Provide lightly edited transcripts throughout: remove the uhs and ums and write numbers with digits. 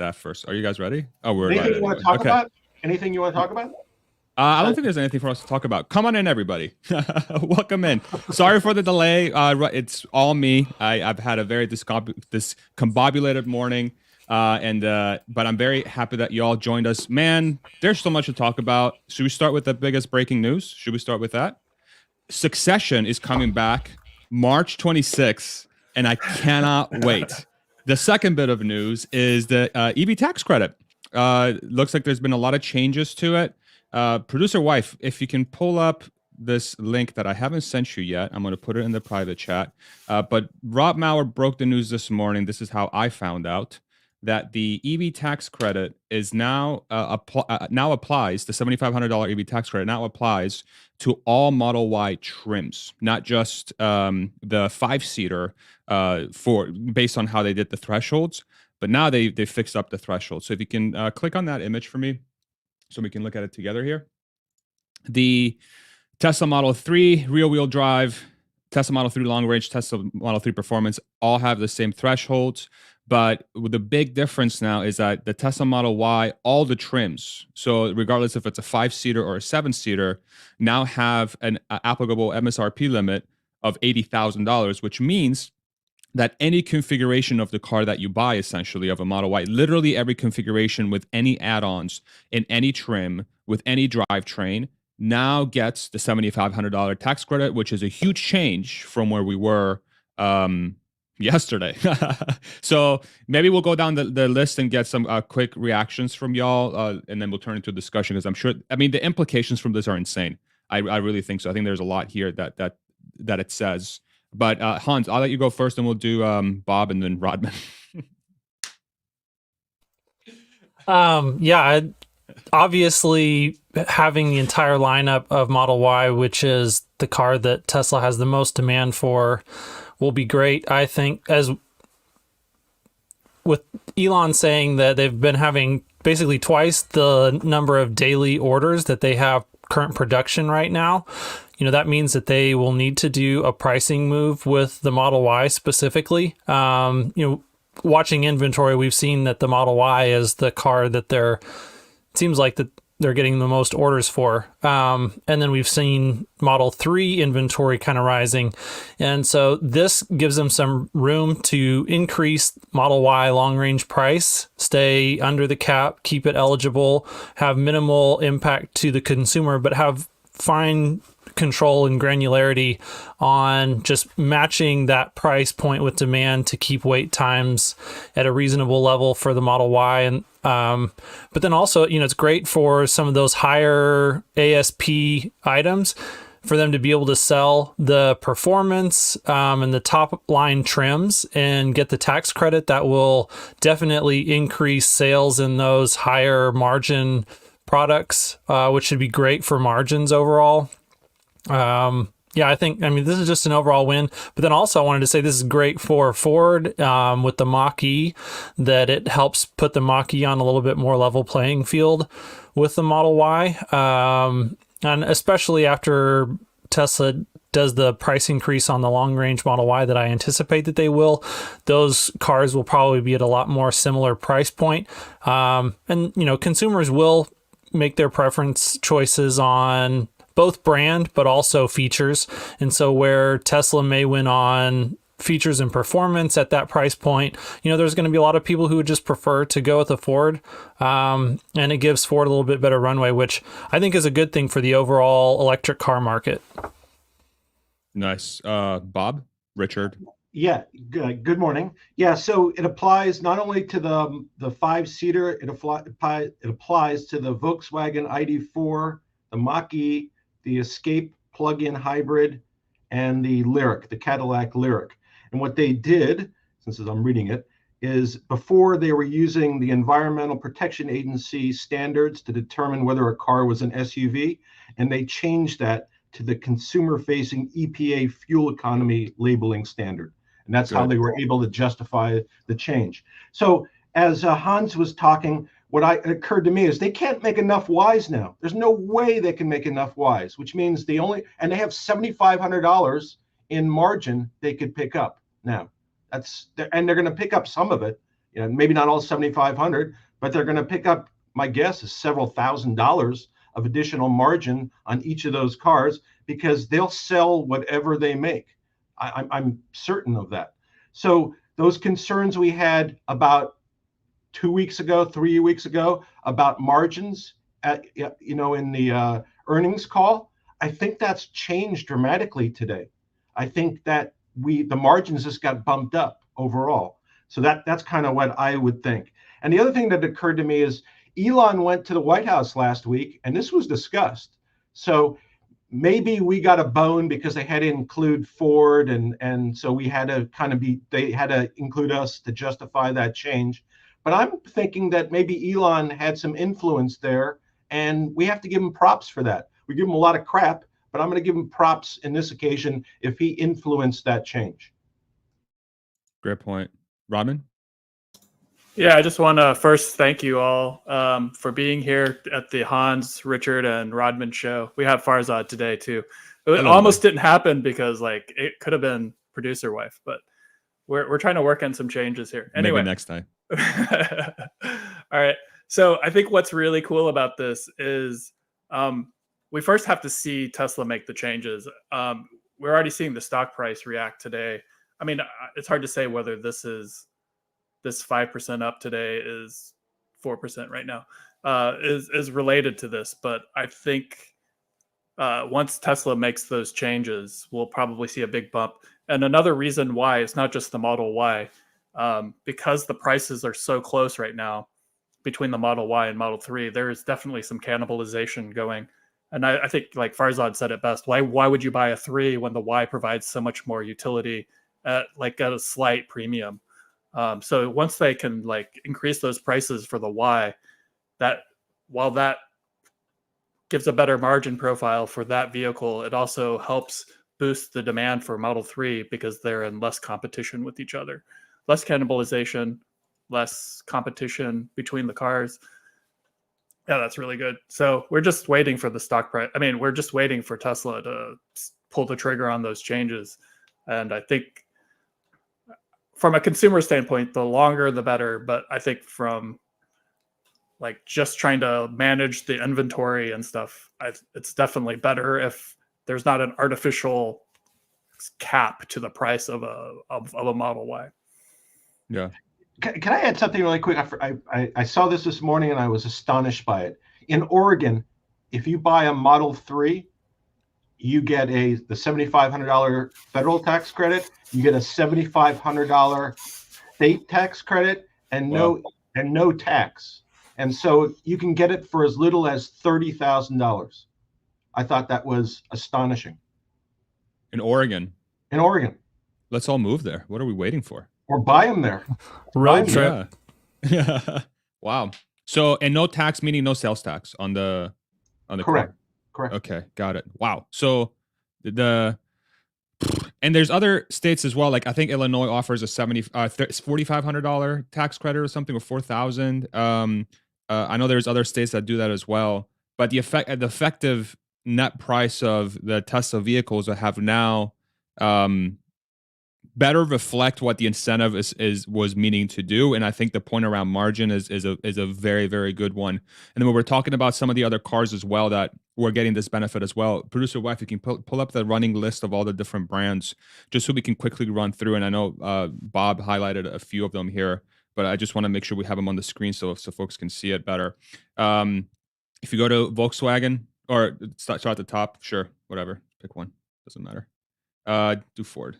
staff first. Are you guys ready? Oh, we're Anything live you want to anyway. talk about? Anything you want to talk about? I don't think there's anything for us to talk about. Come on in, everybody. Welcome in. Sorry for the delay. It's all me. I've had a very discombobulated morning, but I'm very happy that you all joined us. Man, there's so much to talk about. Should we start with the biggest breaking news? Should we start with that? Succession is coming back March 26th, and I cannot wait. The second bit of news is the EV tax credit. Looks like there's been a lot of changes to it. Producer wife, if you can pull up this link that I haven't sent you yet, I'm going to put it in the private chat. But Rob Maurer broke the news this morning. This is how I found out that the EV tax credit is now applies. The $7,500 EV tax credit now applies to all Model Y trims, not just the 5-seater based on how they did the thresholds. But now they fixed up the threshold. So if you can click on that image for me, so we can look at it together here. The Tesla Model 3 rear-wheel drive, Tesla Model 3 long range, Tesla Model 3 performance all have the same thresholds. But the big difference now is that the Tesla Model Y, all the trims, so regardless if it's a 5-seater or a 7-seater, now have an applicable MSRP limit of $80,000, which means that any configuration of the car that you buy, essentially, of a Model Y, literally every configuration with any add-ons in any trim with any drivetrain now gets the $7,500 tax credit, which is a huge change from where we were yesterday. So maybe we'll go down the list and get some quick reactions from y'all, and then we'll turn into a discussion, because I'm sure, the implications from this are insane. I really think so. I think there's a lot here that it says. But Hans, I'll let you go first, and we'll do Bob and then Rodman. Obviously, having the entire lineup of Model Y, which is the car that Tesla has the most demand for, will be great. I think, as with Elon saying that they've been having basically twice the number of daily orders that they have current production right now, that means that they will need to do a pricing move with the Model Y specifically. Watching inventory, we've seen that the Model Y is the car that seems like that they're getting the most orders for. And then we've seen Model 3 inventory kind of rising. And so this gives them some room to increase Model Y long range price, stay under the cap, keep it eligible, have minimal impact to the consumer, but have fine control and granularity on just matching that price point with demand to keep wait times at a reasonable level for the Model Y. And but then also, it's great for some of those higher ASP items for them to be able to sell the performance and the top line trims and get the tax credit. That will definitely increase sales in those higher margin products, which should be great for margins overall. I think, this is just an overall win, but then also I wanted to say this is great for Ford with the Mach-E, that it helps put the Mach-E on a little bit more level playing field with the Model Y. And especially after Tesla does the price increase on the long range Model Y that I anticipate that they will, those cars will probably be at a lot more similar price point. And consumers will make their preference choices on both brand, but also features. And so where Tesla may win on features and performance at that price point, there's going to be a lot of people who would just prefer to go with a Ford. And it gives Ford a little bit better runway, which I think is a good thing for the overall electric car market. Nice. Bob, Richard. Yeah, good morning. Yeah, so it applies not only to the 5-seater, it applies to the Volkswagen ID4, the Mach-E, the Escape plug-in hybrid, and the Lyriq, the Cadillac Lyriq. And what they did, since I'm reading it, is before they were using the Environmental Protection Agency standards to determine whether a car was an SUV, and they changed that to the consumer-facing EPA fuel economy labeling standard. And that's how they were able to justify the change. So as Hans was talking, what occurred to me is they can't make enough Ys now. There's no way they can make enough Ys, which means they have $7,500 in margin they could pick up now. And they're going to pick up some of it, You know, maybe not all 7,500, but they're going to pick up, my guess is several $1,000s of additional margin on each of those cars because they'll sell whatever they make. I'm certain of that. So those concerns we had about 2 weeks ago, 3 weeks ago about margins in the earnings call, I think that's changed dramatically today. I think that the margins just got bumped up overall. So that's kind of what I would think. And the other thing that occurred to me is Elon went to the White House last week, and this was discussed. So maybe we got a bone because they had to include Ford, and so we had to they had to include us to justify that change. But I'm thinking that maybe Elon had some influence there, and we have to give him props for that. We give him a lot of crap, but I'm going to give him props in this occasion if he influenced that change. Great point. Robin? Yeah, I just want to first thank you all for being here at the Hans, Richard, and Rodman show. We have Farzad today too. It almost didn't happen because it could have been producer wife, but we're trying to work on some changes here. Anyway, maybe next time. All right. So I think what's really cool about this is we first have to see Tesla make the changes. We're already seeing the stock price react today. I mean, it's hard to say whether this 5% up today is 4% right now is related to this. But I think once Tesla makes those changes, we'll probably see a big bump. And another reason why it's not just the Model Y, because the prices are so close right now between the Model Y and Model 3, there is definitely some cannibalization going. And I think, like Farzad said it best, why would you buy a 3 when the Y provides so much more utility at a slight premium? So once they can increase those prices for the Y, while that gives a better margin profile for that vehicle, it also helps boost the demand for Model 3 because they're in less competition with each other. Less cannibalization, less competition between the cars. Yeah, that's really good. So we're just waiting for the stock price. I mean, we're just waiting for Tesla to pull the trigger on those changes. And I think from a consumer standpoint, the longer the better. But I think from just trying to manage the inventory and stuff, it's definitely better if there's not an artificial cap to the price of a Model Y. Yeah. Can I add something really quick? I saw this morning and I was astonished by it. In Oregon, if you buy a Model 3, you get the $7,500 federal tax credit. You get a $7,500 state tax credit and no tax. And so you can get it for as little as $30,000. I thought that was astonishing. In Oregon. In Oregon. Let's all move there. What are we waiting for? Or buy them there. Road trip. Yeah. Wow. So, and no tax, meaning no sales tax on the Correct. car. Correct. Okay, got it. Wow. So and there's other states as well. Like I think Illinois offers a $4,500 tax credit or something, or $4,000. I know there's other states that do that as well. But the effective net price of the Tesla vehicles that have now better reflect what the incentive was meaning to do. And I think the point around margin is a very, very good one. And then when we're talking about some of the other cars as well that we're getting this benefit as well, producer wife, you can pull up the running list of all the different brands just so we can quickly run through. And I know Bob highlighted a few of them here, but I just want to make sure we have them on the screen so folks can see it better. If you go to Volkswagen or start at the top, sure, whatever, pick one, doesn't matter. Do Ford.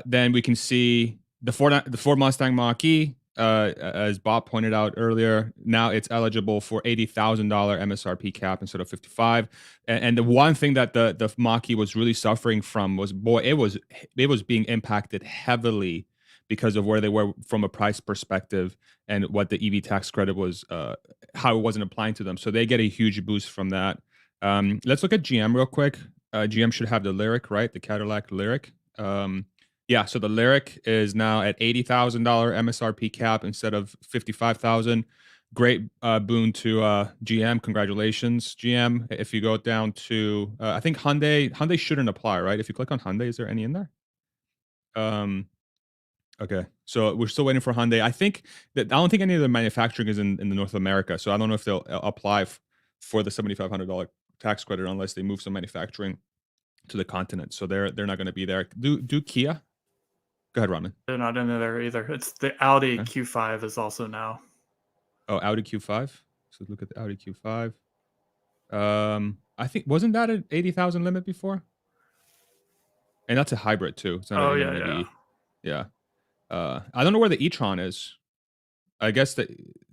Then we can see the Ford Mustang Mach-E, as Bob pointed out earlier. Now it's eligible for $80,000 MSRP cap instead of 55. And the one thing that the Mach-E was really suffering from was, it was being impacted heavily because of where they were from a price perspective and what the EV tax credit was, how it wasn't applying to them. So they get a huge boost from that. Let's look at GM real quick. GM should have the Lyriq, right? The Cadillac Lyriq. Yeah, so the Lyriq is now at $80,000 MSRP cap instead of $55,000. Great boon to GM. Congratulations, GM. If you go down to, I think Hyundai shouldn't apply, right? If you click on Hyundai, is there any in there? Okay, so we're still waiting for Hyundai. I don't think any of the manufacturing is in the North America, so I don't know if they'll apply for the $7,500 tax credit unless they move some manufacturing to the continent. So they're not going to be there. Do Kia? Go ahead, Raman. They're not in there either. It's the Audi Okay. Q5 is also now. Oh, Audi Q5. So look at the Audi Q5. I think wasn't that an 80,000 limit before? And that's a hybrid too. It's not even an EV. Yeah. I don't know where the e-tron is. I guess that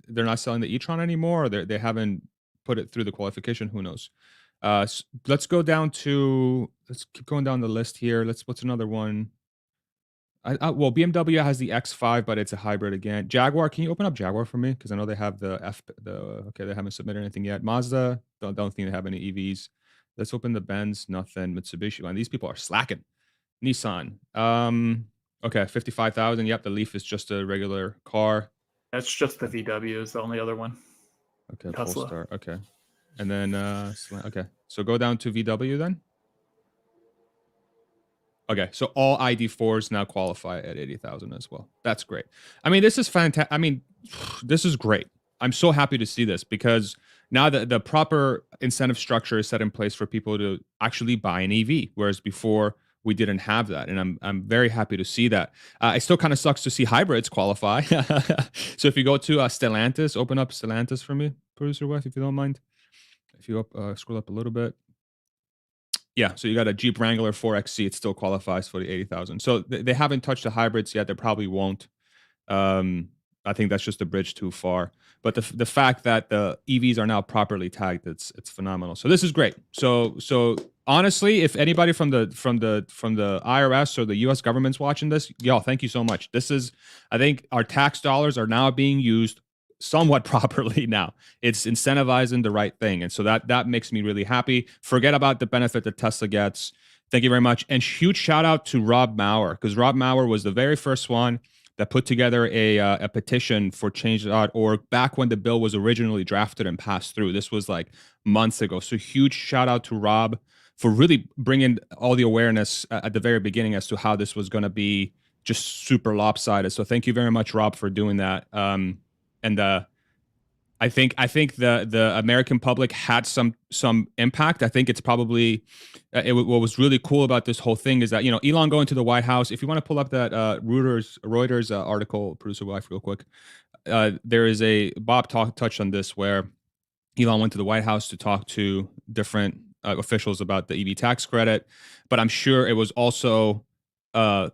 they're not selling the e-tron anymore, or they haven't put it through the qualification. Who knows? Let's go down to. Let's keep going down the list here. What's another one? Well, BMW has the X5, but it's a hybrid again. Jaguar, can you open up Jaguar for me? Because I know they have okay, they haven't submitted anything yet. Mazda, don't think they have any EVs. Let's open the Benz, nothing. Mitsubishi, man, these people are slacking. Nissan, okay, 55,000. Yep, the Leaf is just a regular car. That's just the VW is the only other one. Okay, Tesla. Polestar, okay. And then, okay, so go down to VW then. Okay, so all ID4s now qualify at 80,000 as well. That's great. I mean, this is fantastic. I mean, this is great. I'm so happy to see this because now the proper incentive structure is set in place for people to actually buy an EV, whereas before we didn't have that, and I'm very happy to see that. It still kind of sucks to see hybrids qualify. So if you go to Stellantis, open up Stellantis for me, producer Wes, if you don't mind. If you scroll up a little bit. Yeah, so you got a Jeep Wrangler 4XC. It still qualifies for the 80,000. So they haven't touched the hybrids yet. They probably won't. I think that's just a bridge too far. But the fact that the EVs are now properly tagged, it's phenomenal. So this is great. So honestly, if anybody from the IRS or the U.S. government's watching this, y'all, thank you so much. I think our tax dollars are now being used somewhat properly now. It's incentivizing the right thing. And so that makes me really happy. Forget about the benefit that Tesla gets. Thank you very much. And huge shout out to Rob Maurer, because Rob Maurer was the very first one that put together a petition for change.org back when the bill was originally drafted and passed through. This was like months ago. So huge shout out to Rob for really bringing all the awareness at the very beginning as to how this was going to be just super lopsided. So thank you very much, Rob, for doing that. And I think the American public had some impact. I think it's probably what was really cool about this whole thing is that, you know, Elon going to the White House. If you want to pull up that Reuters article, producer wife, real quick, there is Bob touched on this where Elon went to the White House to talk to different officials about the EV tax credit, but I'm sure it was also a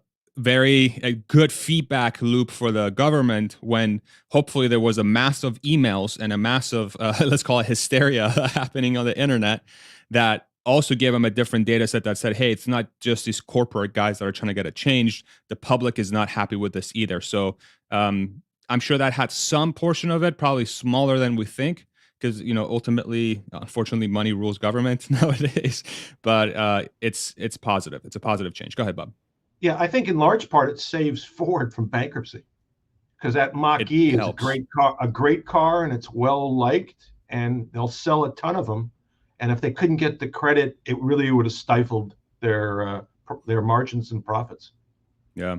good feedback loop for the government when hopefully there was a mass of emails and a massive let's call it hysteria happening on the internet that also gave them a different data set that said, hey, it's not just these corporate guys that are trying to get it changed. The public is not happy with this either. So I'm sure that had some portion of it, probably smaller than we think, because, you know, ultimately, unfortunately, money rules government nowadays. But it's positive. It's a positive change. Go ahead, Bob. Yeah, I think in large part it saves Ford from bankruptcy because that Mach-E is a great car, and it's well liked, and they'll sell a ton of them. And if they couldn't get the credit, it really would have stifled their margins and profits. Yeah,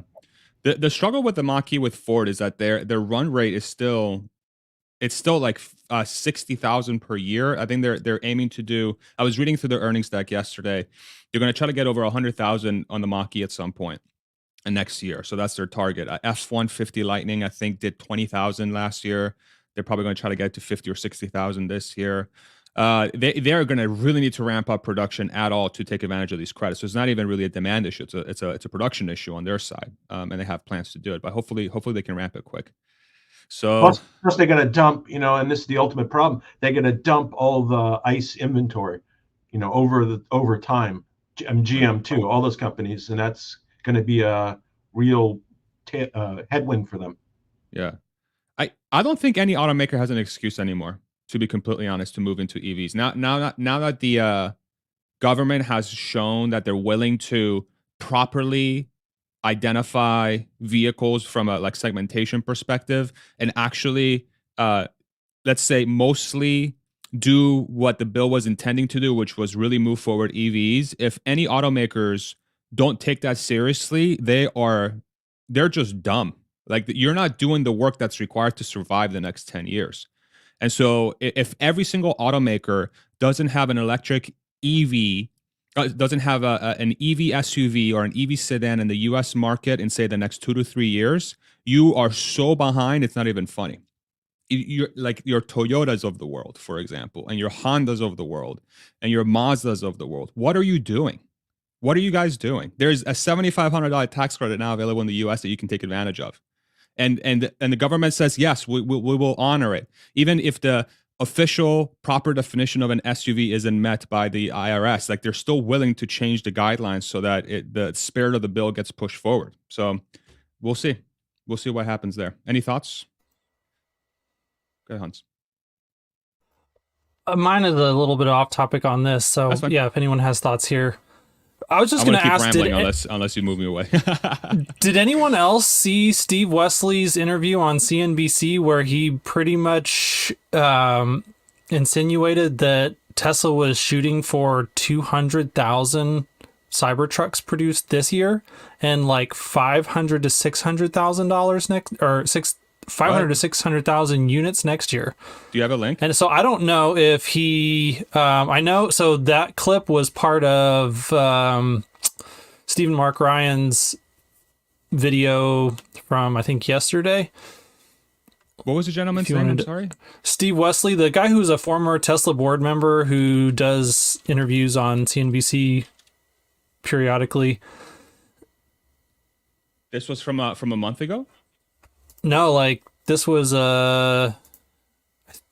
the struggle with the Mach-E with Ford is that their run rate is still like 60,000 per year. I think they're aiming to do. I was reading through their earnings deck yesterday. They're going to try to get over 100,000 on the Mach-E at some point next year. So that's their target. F-150 Lightning, I think, did 20,000 last year. They're probably going to try to get to 50 or 60,000 this year. They're going to really need to ramp up production at all to take advantage of these credits. So it's not even really a demand issue. It's a production issue on their side, and they have plans to do it. But hopefully they can ramp it quick. So plus they're going to dump, you know, and this is the ultimate problem. They're going to dump all the ICE inventory, you know, over time. GM too, all those companies, and that's going to be a real headwind for them. Yeah, I don't think any automaker has an excuse anymore, to be completely honest, to move into EVs. Now that the government has shown that they're willing to properly identify vehicles from a like segmentation perspective and actually let's say mostly do what the bill was intending to do, which was really move forward EVs. If any automakers don't take that seriously, they are they're just dumb. Like, you're not doing the work that's required to survive the next 10 years. And so if every single automaker doesn't have an electric EV, doesn't have an EV SUV or an EV sedan in the US market in, say, the next 2 to 3 years, you are so behind, it's not even funny. You're like your Toyotas of the world, for example, and your Hondas of the world, and your Mazdas of the world. What are you doing? What are you guys doing? There's a $7,500 tax credit now available in the US that you can take advantage of. And the government says, yes, we will honor it. Even if the official proper definition of an SUV isn't met by the IRS, like, they're still willing to change the guidelines so that the spirit of the bill gets pushed forward. So we'll see. We'll see what happens there. Any thoughts? Go ahead, Hans. Mine is a little bit off topic on this. So yeah, if anyone has thoughts here. I was just going to ask, unless you move me away. Did anyone else see Steve Wesley's interview on CNBC where he pretty much insinuated that Tesla was shooting for 200,000 Cybertrucks produced this year and like $500,000 to $600,000 next, or 500 to 600,000 units next year. Do you have a link? And so I don't know if he, I know, so that clip was part of Stephen Mark Ryan's video from, I think, yesterday. What was the gentleman's name? I'm sorry? Steve Wesley, the guy who's a former Tesla board member who does interviews on CNBC periodically. This was from a month ago? No, like, this was, well,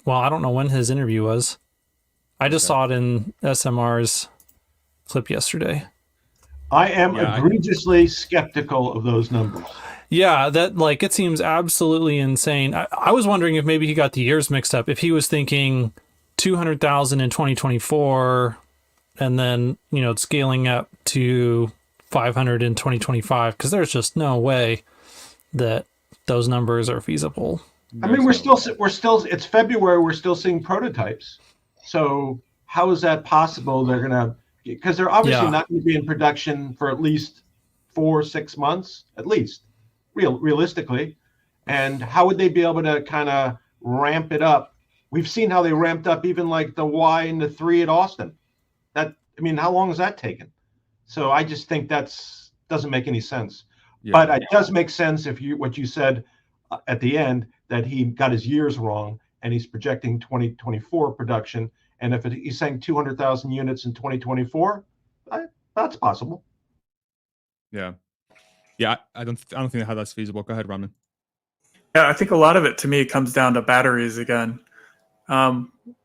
I don't know when his interview was. I just saw it in SMR's clip yesterday. I am egregiously skeptical of those numbers. Yeah, that, like, it seems absolutely insane. I was wondering if maybe he got the years mixed up. If he was thinking 200,000 in 2024 and then, you know, scaling up to 500 in 2025, because there's just no way that those numbers are feasible. I mean, we're still, it's February, we're still seeing prototypes. So how is that possible? They're going to, because they're obviously not going to be in production for at least 4 or 6 months, at least, realistically. And how would they be able to kind of ramp it up? We've seen how they ramped up even like the Y and the 3 at Austin. That, I mean, how long has that taken? So I just think doesn't make any sense. Yeah. But it does make sense if what you said at the end, that he got his years wrong and he's projecting 2024 production. And if he's saying 200,000 units in 2024, that's possible. Yeah, I don't think how that's feasible. Go ahead, Raman. Yeah, I think a lot of it to me comes down to batteries again.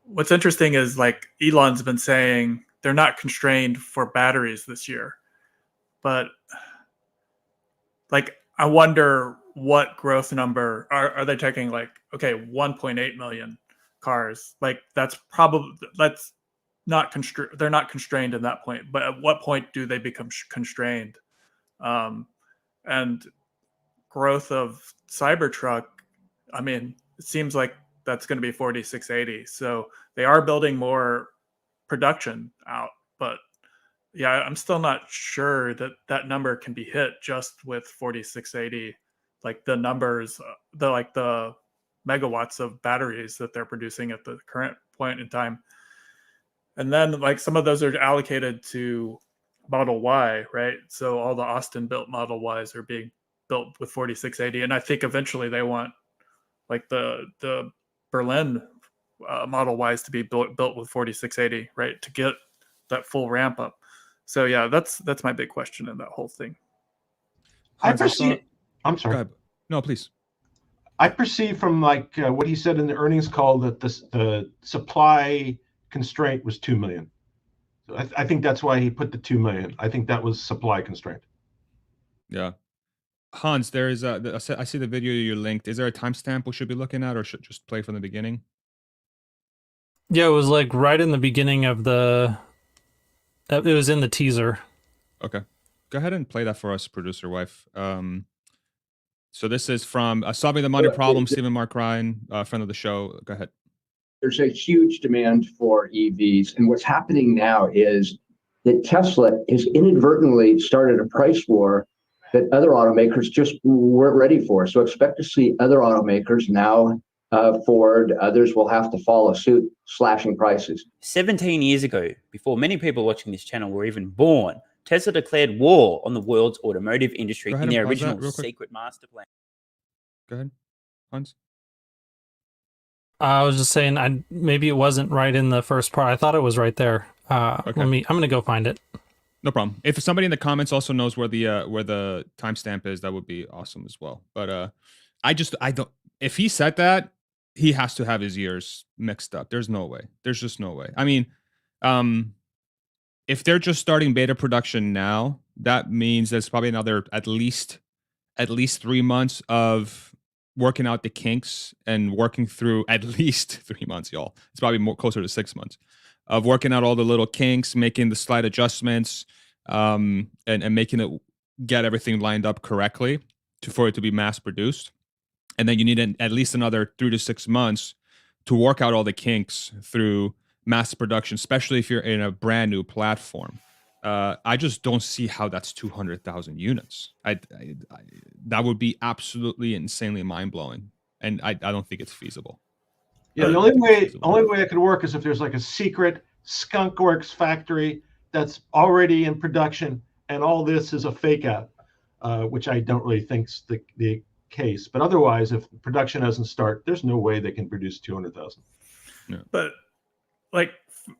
What's interesting is, like, Elon's been saying they're not constrained for batteries this year, but, like, I wonder what growth number are they taking? Like, okay, 1.8 million cars. Like, that's not constrained. They're not constrained in that point. But at what point do they become constrained? And growth of Cybertruck, I mean, it seems like that's going to be 4680. So they are building more production out, but yeah, I'm still not sure that number can be hit just with 4680, like the numbers, the megawatts of batteries that they're producing at the current point in time. And then, like, some of those are allocated to Model Y, right? So all the Austin built Model Ys are being built with 4680. And I think eventually they want, like, the Berlin Model Ys to be built with 4680, right? To get that full ramp up. So yeah, that's my big question in that whole thing. I'm sorry. Go ahead. No, please. I perceive from, like, what he said in the earnings call that the supply constraint was 2 million. So I think that's why he put the 2 million. I think that was supply constraint. Yeah. Hans, there is I see the video you linked. Is there a timestamp we should be looking at, or should just play from the beginning? Yeah, it was like right in the beginning of it was in the teaser. Okay. Go ahead and play that for us, producer wife. So this is from Solving the Money Problem, Stephen Mark Ryan, friend of the show. Go ahead. There's a huge demand for EVs. And what's happening now is that Tesla has inadvertently started a price war that other automakers just weren't ready for. So expect to see other automakers now, Ford, others will have to follow suit, slashing prices. 17 years ago, before many people watching this channel were even born, Tesla declared war on the world's automotive industry in their original secret master plan. Go ahead, Hans. I was just saying, maybe it wasn't right in the first part. I thought it was right there. Okay. I'm going to go find it. No problem. If somebody in the comments also knows where the timestamp is, that would be awesome as well. But I don't. If he said that, he has to have his ears mixed up. There's no way. There's just no way. I mean, if they're just starting beta production now, that means there's probably another at least 3 months of working out the kinks and working through at least 3 months, y'all. It's probably more closer to 6 months of working out all the little kinks, making the slight adjustments, and making it get everything lined up correctly for it to be mass produced. And then you need at least another 3 to 6 months to work out all the kinks through mass production, especially if you're in a brand new platform. I just don't see how that's 200,000 units. That would be absolutely insanely mind blowing, and I don't think it's feasible. Yeah, the only way it could work is if there's like a secret skunkworks factory that's already in production, and all this is a fake out, which I don't really think's the case. But otherwise, if production doesn't start, there's no way they can produce 200,000. Yeah. But like,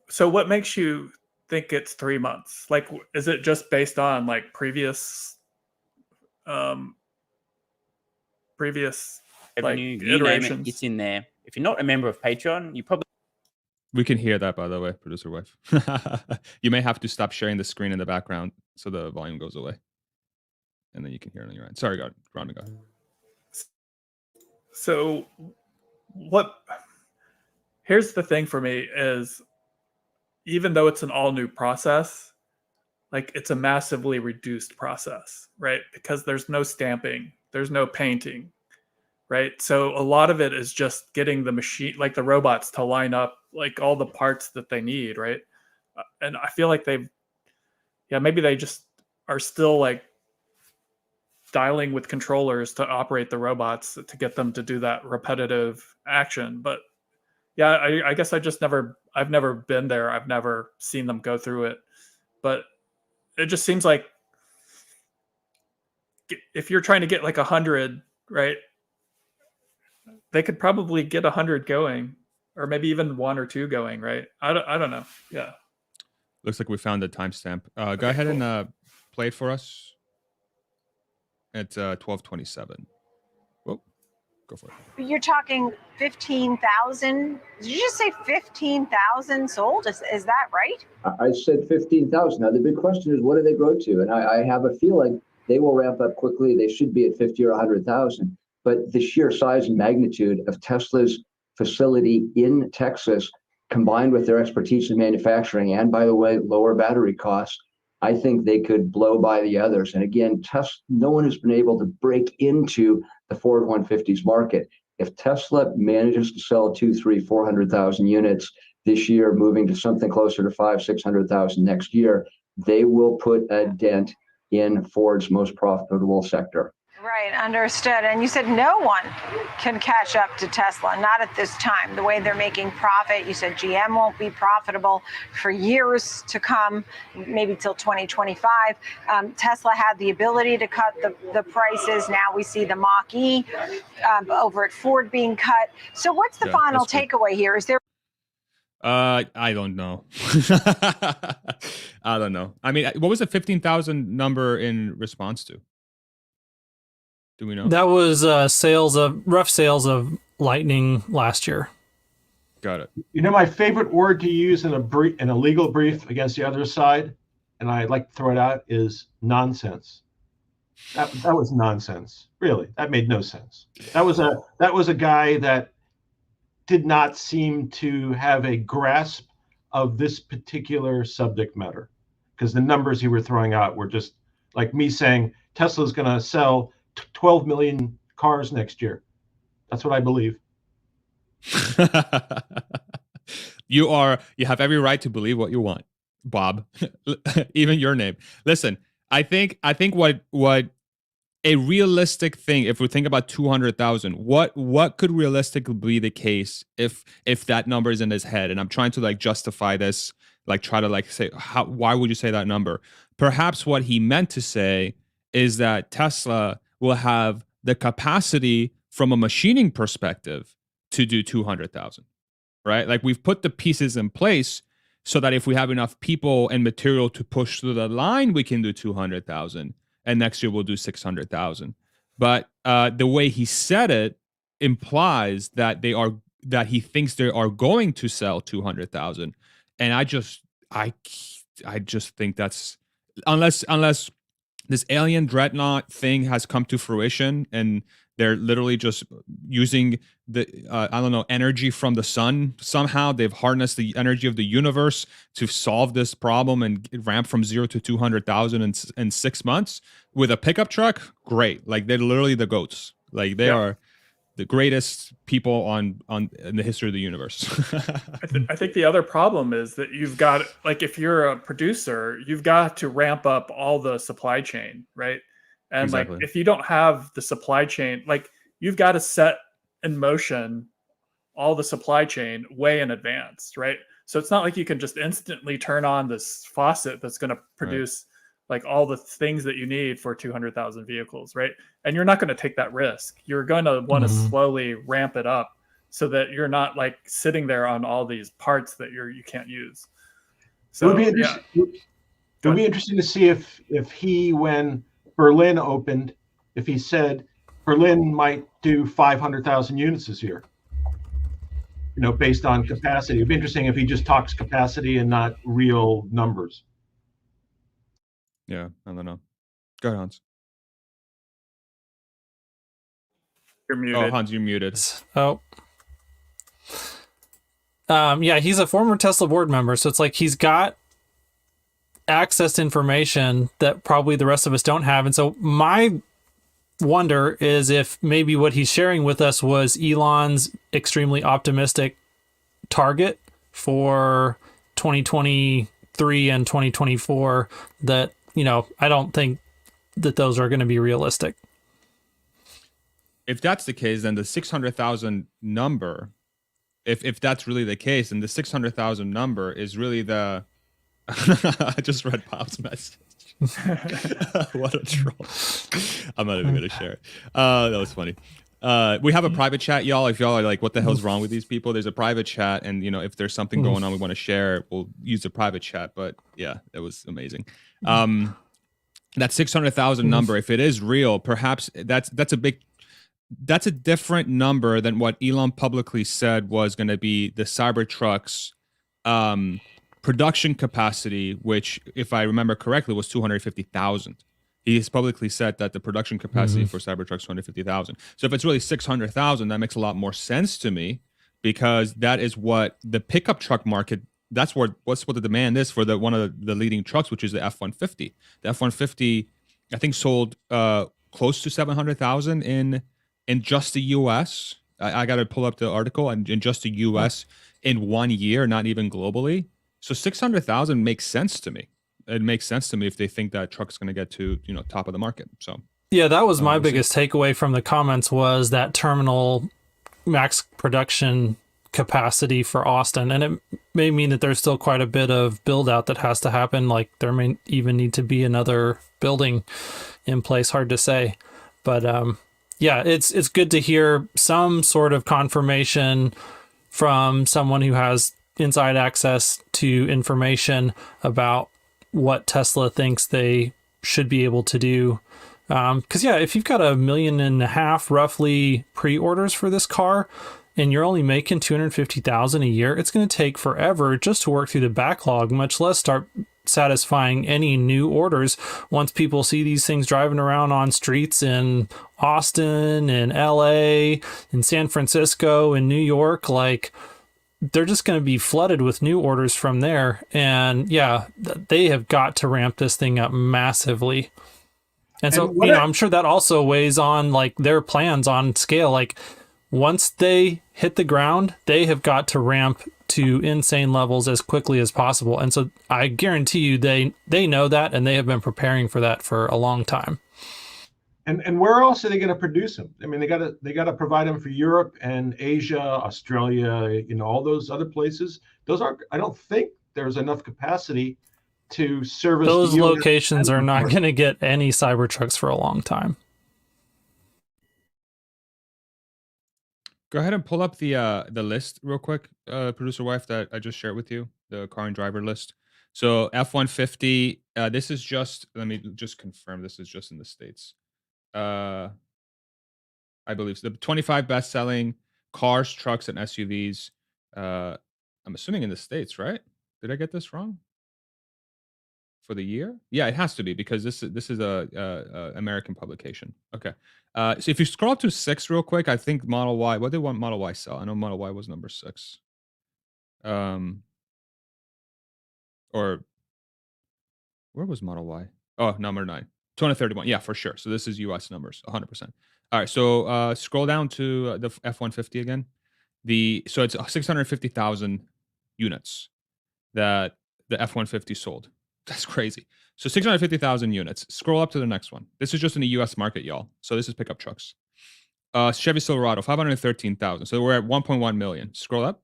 so what makes you think it's 3 months? Like, is it just based on like previous Revenue, like you name iterations? it's in there. If you're not a member of Patreon, you probably... We can hear that, by the way, producer wife. You may have to stop sharing the screen in the background so the volume goes away, and then you can hear it on your end. Sorry, Ron, go. So here's the thing for me is, even though it's an all new process, like it's a massively reduced process, right? Because there's no stamping, there's no painting, right? So a lot of it is just getting the machine, like the robots, to line up like all the parts that they need, right? And I feel like maybe they just are still like dialing with controllers to operate the robots to get them to do that repetitive action. But yeah, I guess I've never been there. I've never seen them go through it, but it just seems like if you're trying to get like 100, right, they could probably get 100 going, or maybe even 1 or 2 going, right? I don't know. Yeah. Looks like we found the timestamp. Go ahead cool. and play it for us. It's 12:27. Whoa, go for it. You're talking 15,000. Did you just say 15,000 sold? Is that right? I said 15,000. Now, the big question is, what do they grow to? And I have a feeling they will ramp up quickly. They should be at 50 or 100,000. But the sheer size and magnitude of Tesla's facility in Texas, combined with their expertise in manufacturing, and by the way, lower battery costs, I think they could blow by the others. And again, no one has been able to break into the Ford 150s market. If Tesla manages to sell 200,000, 300,000, 400,000 units this year, moving to something closer to 500,000, 600,000 next year, they will put a dent in Ford's most profitable sector. Right, understood. And you said no one can catch up to Tesla, not at this time. The way they're making profit, you said GM won't be profitable for years to come, maybe till 2025. Tesla had the ability to cut the prices. Now we see the Mach-E over at Ford being cut. So what's the final takeaway here? Is there... I don't know. I don't know. I mean, what was the 15,000 number in response to? Do we know? That was rough sales of Lightning last year. Got it. You know, my favorite word to use in a legal brief against the other side, and I like to throw it out, is nonsense. That was nonsense. Really, that made no sense. That was a guy that did not seem to have a grasp of this particular subject matter, because the numbers he were throwing out were just like me saying Tesla's going to sell 12 million cars next year. That's what I believe. You have every right to believe what you want, Bob. Even your name. Listen, I think what a realistic thing, if we think about 200,000, what could realistically be the case if that number is in his head? And I'm trying to like justify this, like try to like say why would you say that number? Perhaps what he meant to say is that Tesla will have the capacity from a machining perspective to do 200,000, right? Like we've put the pieces in place so that if we have enough people and material to push through the line, we can do 200,000. And next year we'll do 600,000. But the way he said it implies that he thinks they are going to sell 200,000. And I just think that's unless this alien dreadnought thing has come to fruition and they're literally just using the energy from the sun. Somehow they've harnessed the energy of the universe to solve this problem and ramp from 0 to 200,000 in 6 months with a pickup truck. Great, like they're literally the goats. Like they are the greatest people in the history of the universe. I think the other problem is that you've got, like, if you're a producer, you've got to ramp up all the supply chain, right? And exactly. Like, if you don't have the supply chain, like you've got to set in motion all the supply chain way in advance, right? So it's not like you can just instantly turn on this faucet that's going to produce like all the things that you need for 200,000 vehicles, right? And you're not going to take that risk. You're going to want to slowly ramp it up so that you're not like sitting there on all these parts that you can't use. So it would be interesting to see if when Berlin opened, if he said Berlin might do 500,000 units this year, based on capacity. It'd be interesting if he just talks capacity and not real numbers. Yeah, I don't know. Go ahead, Hans. You're muted. Oh, Hans, you're muted. Oh. Yeah, he's a former Tesla board member, so it's like he's got access to information that probably the rest of us don't have. And so my wonder is if maybe what he's sharing with us was Elon's extremely optimistic target for 2023 and 2024 that, I don't think that those are going to be realistic. If that's the case, then the 600,000 number, if that's really the case, then the 600,000 number is really the I just read Pop's message. What a troll. I'm not even going to share it. That was funny. We have a private chat, y'all. If y'all are like, what the hell's wrong with these people? There's a private chat. And, if there's something going on we want to share, we'll use the private chat. But yeah, it was amazing. That 600,000 number, if it is real, perhaps that's a different number than what Elon publicly said was going to be the Cybertruck's production capacity, which, if I remember correctly, was 250,000. He has publicly said that the production capacity for Cybertruck is 250,000. So if it's really 600,000, that makes a lot more sense to me, because that is what the pickup truck market, that's what the demand is for one of the leading trucks, which is the F-150. The F-150, I think, sold close to 700,000 in just the U.S. I got to pull up the article, and in just the U.S. in 1 year, not even globally. So 600,000 makes sense to me. It makes sense to me if they think that truck's going to get to, top of the market. So yeah, that was my biggest takeaway from the comments, was that terminal max production capacity for Austin. And it may mean that there's still quite a bit of build out that has to happen. Like there may even need to be another building in place. Hard to say, but yeah, it's good to hear some sort of confirmation from someone who has inside access to information about what Tesla thinks they should be able to do. Because yeah, if you've got 1.5 million roughly pre-orders for this car, and you're only making 250,000 a year, it's going to take forever just to work through the backlog, much less start satisfying any new orders once people see these things driving around on streets in Austin, in LA, in San Francisco, in New York. Like, they're just going to be flooded with new orders from there. And yeah, they have got to ramp this thing up massively. And so, I'm sure that also weighs on like their plans on scale. Like once they hit the ground, they have got to ramp to insane levels as quickly as possible. And so I guarantee you they know that, and they have been preparing for that for a long time. And where else are they going to produce them? I mean, they got to provide them for Europe and Asia, Australia, all those other places. Those aren't. I don't think there's enough capacity to service those the US locations are not going to get any Cybertrucks for a long time. Go ahead and pull up the list real quick, producer wife, that I just shared with you, the car and driver list. So F-150, this is just, let me just confirm, this is just in the States. I believe so. The 25 best-selling cars, trucks, and SUVs. I'm assuming in the States, right? Did I get this wrong? For the year? Yeah, it has to be, because this is a American publication. Okay. So if you scroll to 6 real quick, I think Model Y. What did Model Y sell? I know Model Y was number 6. Or where was Model Y? Oh, number 9. 231. Yeah, for sure. So this is US numbers, 100%. All right. So scroll down to the F-150 again. So it's 650,000 units that the F-150 sold. That's crazy. So 650,000 units. Scroll up to the next one. This is just in the US market, y'all. So this is pickup trucks. Chevy Silverado, 513,000. So we're at 1.1 million. Scroll up.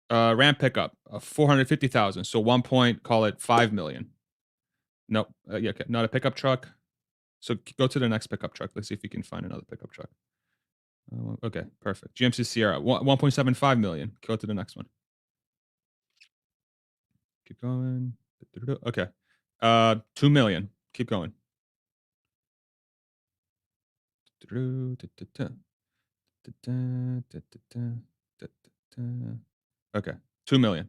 Ram pickup, 450,000. So call it 5 million. Nope. Yeah, okay. Not a pickup truck. So go to the next pickup truck. Let's see if you can find another pickup truck. Okay, perfect. GMC Sierra, 1.75 million. Go to the next one. Keep going. Okay. 2 million. Keep going. Okay. 2 million.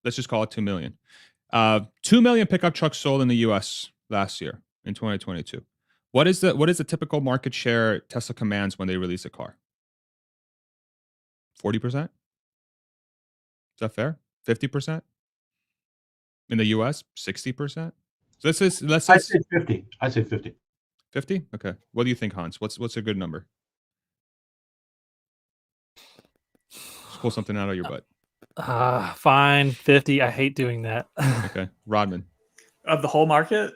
Let's just call it 2 million. 2 million pickup trucks sold in the US last year in 2022. What is the typical market share Tesla commands when they release a car? 40%? Is that fair? 50%? In the US, 60%? So let's say I say 50. I say 50. 50? Okay. What do you think, Hans? What's a good number? Just pull something out of your butt. Fine, 50. I hate doing that. Okay. Rodman. Of the whole market?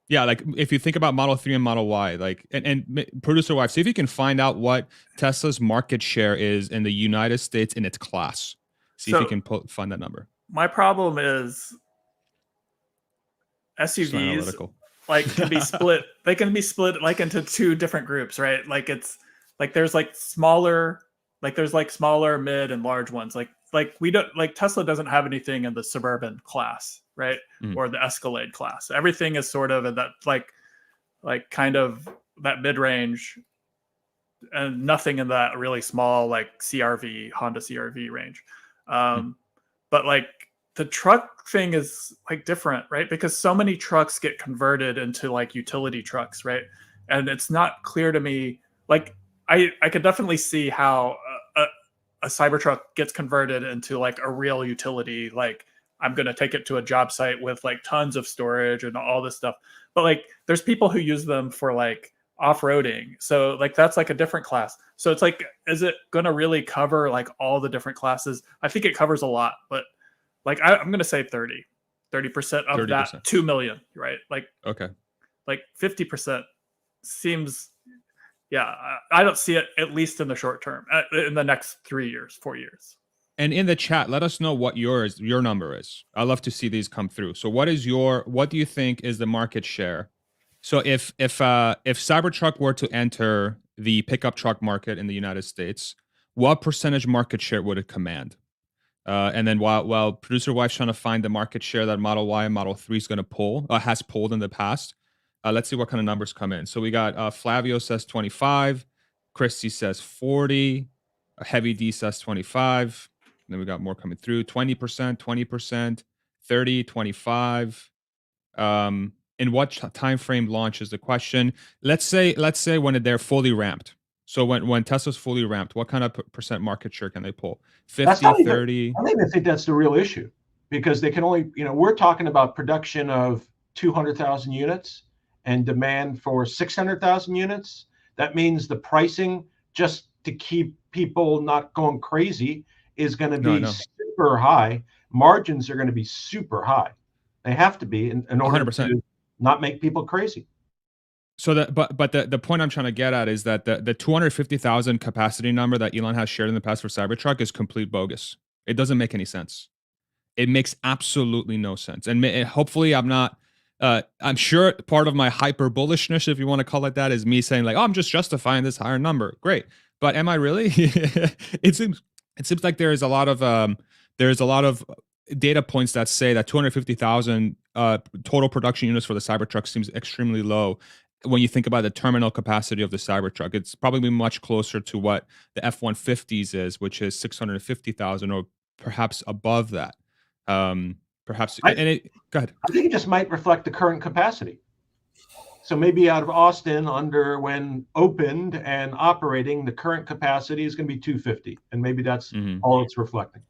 Yeah, like if you think about Model 3 and Model Y, like and producer wife, see if you can find out what Tesla's market share is in the United States in its class. See if you can find that number. My problem is SUVs can be split. They can be split like into 2 different groups, right? Like it's like there's like smaller, mid and large ones. Like we don't, like Tesla doesn't have anything in the Suburban class, right? Or the Escalade class. Everything is sort of in that like kind of that mid range, and nothing in that really small like Honda CRV range. But like the truck thing is like different, right? Because so many trucks get converted into like utility trucks, right? And it's not clear to me, like I could definitely see how a Cybertruck gets converted into like a real utility. Like I'm going to take it to a job site with like tons of storage and all this stuff. But like there's people who use them for like off-roading. So like that's like a different class. So it's like, is it going to really cover like all the different classes? I think it covers a lot, but like I'm going to say 30% of 30%. That 2 million, right? Like, okay. Like 50% seems, yeah, I don't see it at least in the short term, in the next 3 years, 4 years. And in the chat, let us know what your number is. I love to see these come through. So what do you think is the market share? So if Cybertruck were to enter the pickup truck market in the United States, what percentage market share would it command? And then while producer wife's trying to find the market share that Model Y and Model 3 is going to pull, has pulled in the past, let's see what kind of numbers come in. So we got Flavio says 25, Christy says 40, Heavy D says 25. And then we got more coming through, 20%, 20%, 30, 25. In what time frame launch is the question? Let's say when they're fully ramped. So when Tesla's fully ramped, what kind of percent market share can they pull? 50, 30? I don't even think that's the real issue, because they can only, we're talking about production of 200,000 units and demand for 600,000 units. That means the pricing, just to keep people not going crazy, is going to be super high. Margins are going to be super high. They have to be in order 100%. To not make people crazy. So but the point I'm trying to get at is that the 250,000 capacity number that Elon has shared in the past for Cybertruck is complete bogus. It doesn't make any sense. It makes absolutely no sense. And hopefully I'm sure part of my hyper bullishness, if you want to call it that, is me saying like, oh, I'm just justifying this higher number. Great. But am I really? It seems like there's a lot of data points that say that 250,000 total production units for the Cybertruck seems extremely low. When you think about the terminal capacity of the Cybertruck, it's probably much closer to what the F-150s is, which is 650,000 or perhaps above that. Perhaps. Go ahead. I think it just might reflect the current capacity. So maybe out of Austin, when opened and operating, the current capacity is going to be 250, and maybe that's all it's reflecting.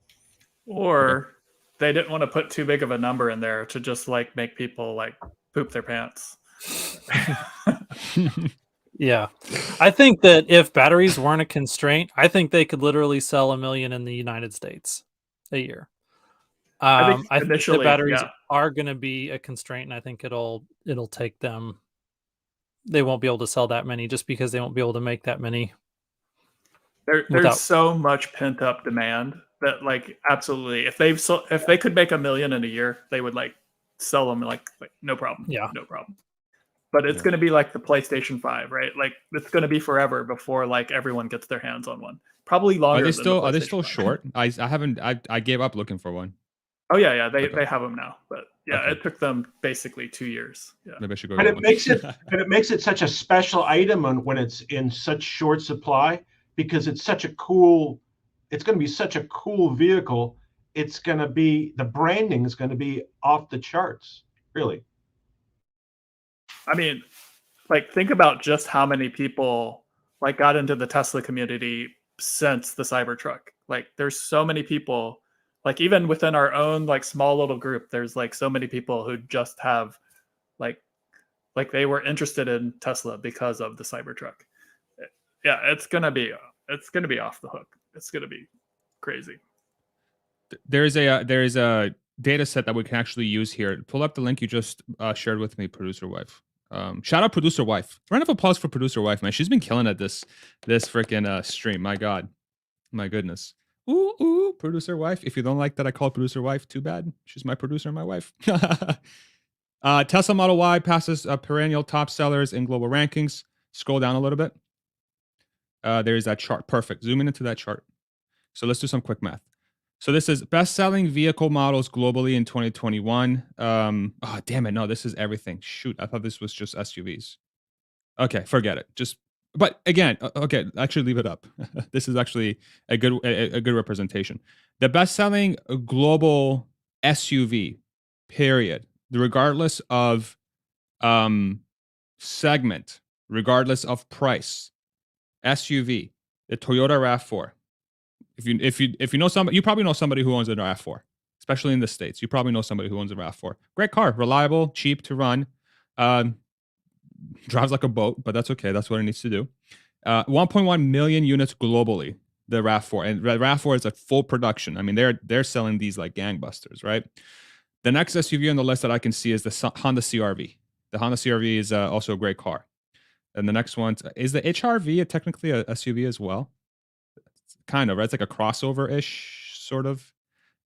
Or they didn't want to put too big of a number in there to just like make people like poop their pants. Yeah. I think that if batteries weren't a constraint, I think they could literally sell 1 million in the United States a year. I think the batteries are going to be a constraint, and I think it'll take them. They won't be able to sell that many just because they won't be able to make that many. There's so much pent up demand that like absolutely, if they could make 1 million in a year, they would like sell them like no problem. Yeah, no problem. But it's going to be like the PlayStation 5, right? Like it's going to be forever before like everyone gets their hands on one. Probably longer. Are they still short? I gave up looking for one. Oh yeah. They have them now, but yeah, It took them basically 2 years. Yeah. Maybe I should go. And it makes it such a special item when it's in such short supply, because it's going to be such a cool vehicle. It's going to be, the branding is going to be off the charts, really. I mean, like think about just how many people like got into the Tesla community since the Cybertruck. Like there's so many people, like even within our own like small little group, there's like so many people who just have like they were interested in Tesla because of the Cybertruck. Yeah, it's gonna be off the hook. It's gonna be crazy. There is a data set that we can actually use here. Pull up the link you just shared with me, producer wife. Shout out producer wife. Round of applause for producer wife, man. She's been killing at this freaking stream. My God, my goodness. Ooh, producer wife. If you don't like that I call producer wife, too bad. She's my producer and my wife. Tesla Model Y passes perennial top sellers in global rankings. Scroll down a little bit. There's that chart. Perfect. Zoom into that chart. So let's do some quick math. So this is best-selling vehicle models globally in 2021. Oh, damn it. No, this is everything. Shoot, I thought this was just SUVs. Okay, forget it. But again, okay, actually leave it up. This is actually a good representation. The best-selling global SUV, period, regardless of segment, regardless of price, SUV, the Toyota RAV4. If you know somebody, you probably know somebody who owns a RAV4, especially in the States. You probably know somebody who owns a RAV4. Great car, reliable, cheap to run, drives like a boat, but that's okay. That's what it needs to do. 1.1 million units globally, the RAV4, and the RAV4 is at full production. I mean, they're selling these like gangbusters, right? The next SUV on the list that I can see is the Honda CR-V. The Honda CR-V is also a great car. And the next one is the HR-V technically a SUV as well. Kind of, right? It's like a crossover-ish sort of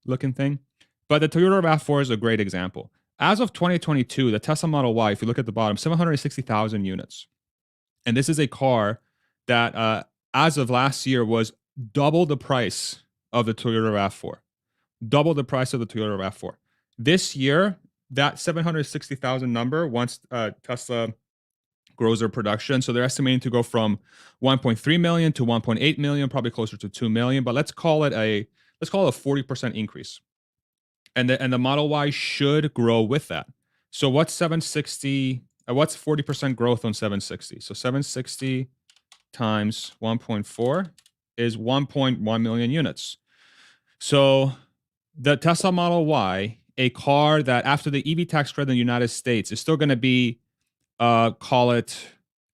looking thing. But the Toyota RAV4 is a great example. As of 2022, the Tesla Model Y, if you look at the bottom, 760,000 units. And this is a car that, as of last year, was double the price of the Toyota RAV4. Double the price of the Toyota RAV4. This year, that 760,000 number, once Tesla grows their production. So they're estimating to go from 1.3 million to 1.8 million, probably closer to 2 million, but let's call it a 40% increase. And the Model Y should grow with that. So what's 760? What's 40% growth on 760? So 760 times 1.4 is 1.1 million units. So the Tesla Model Y, a car that after the EV tax credit in the United States is still going to be call it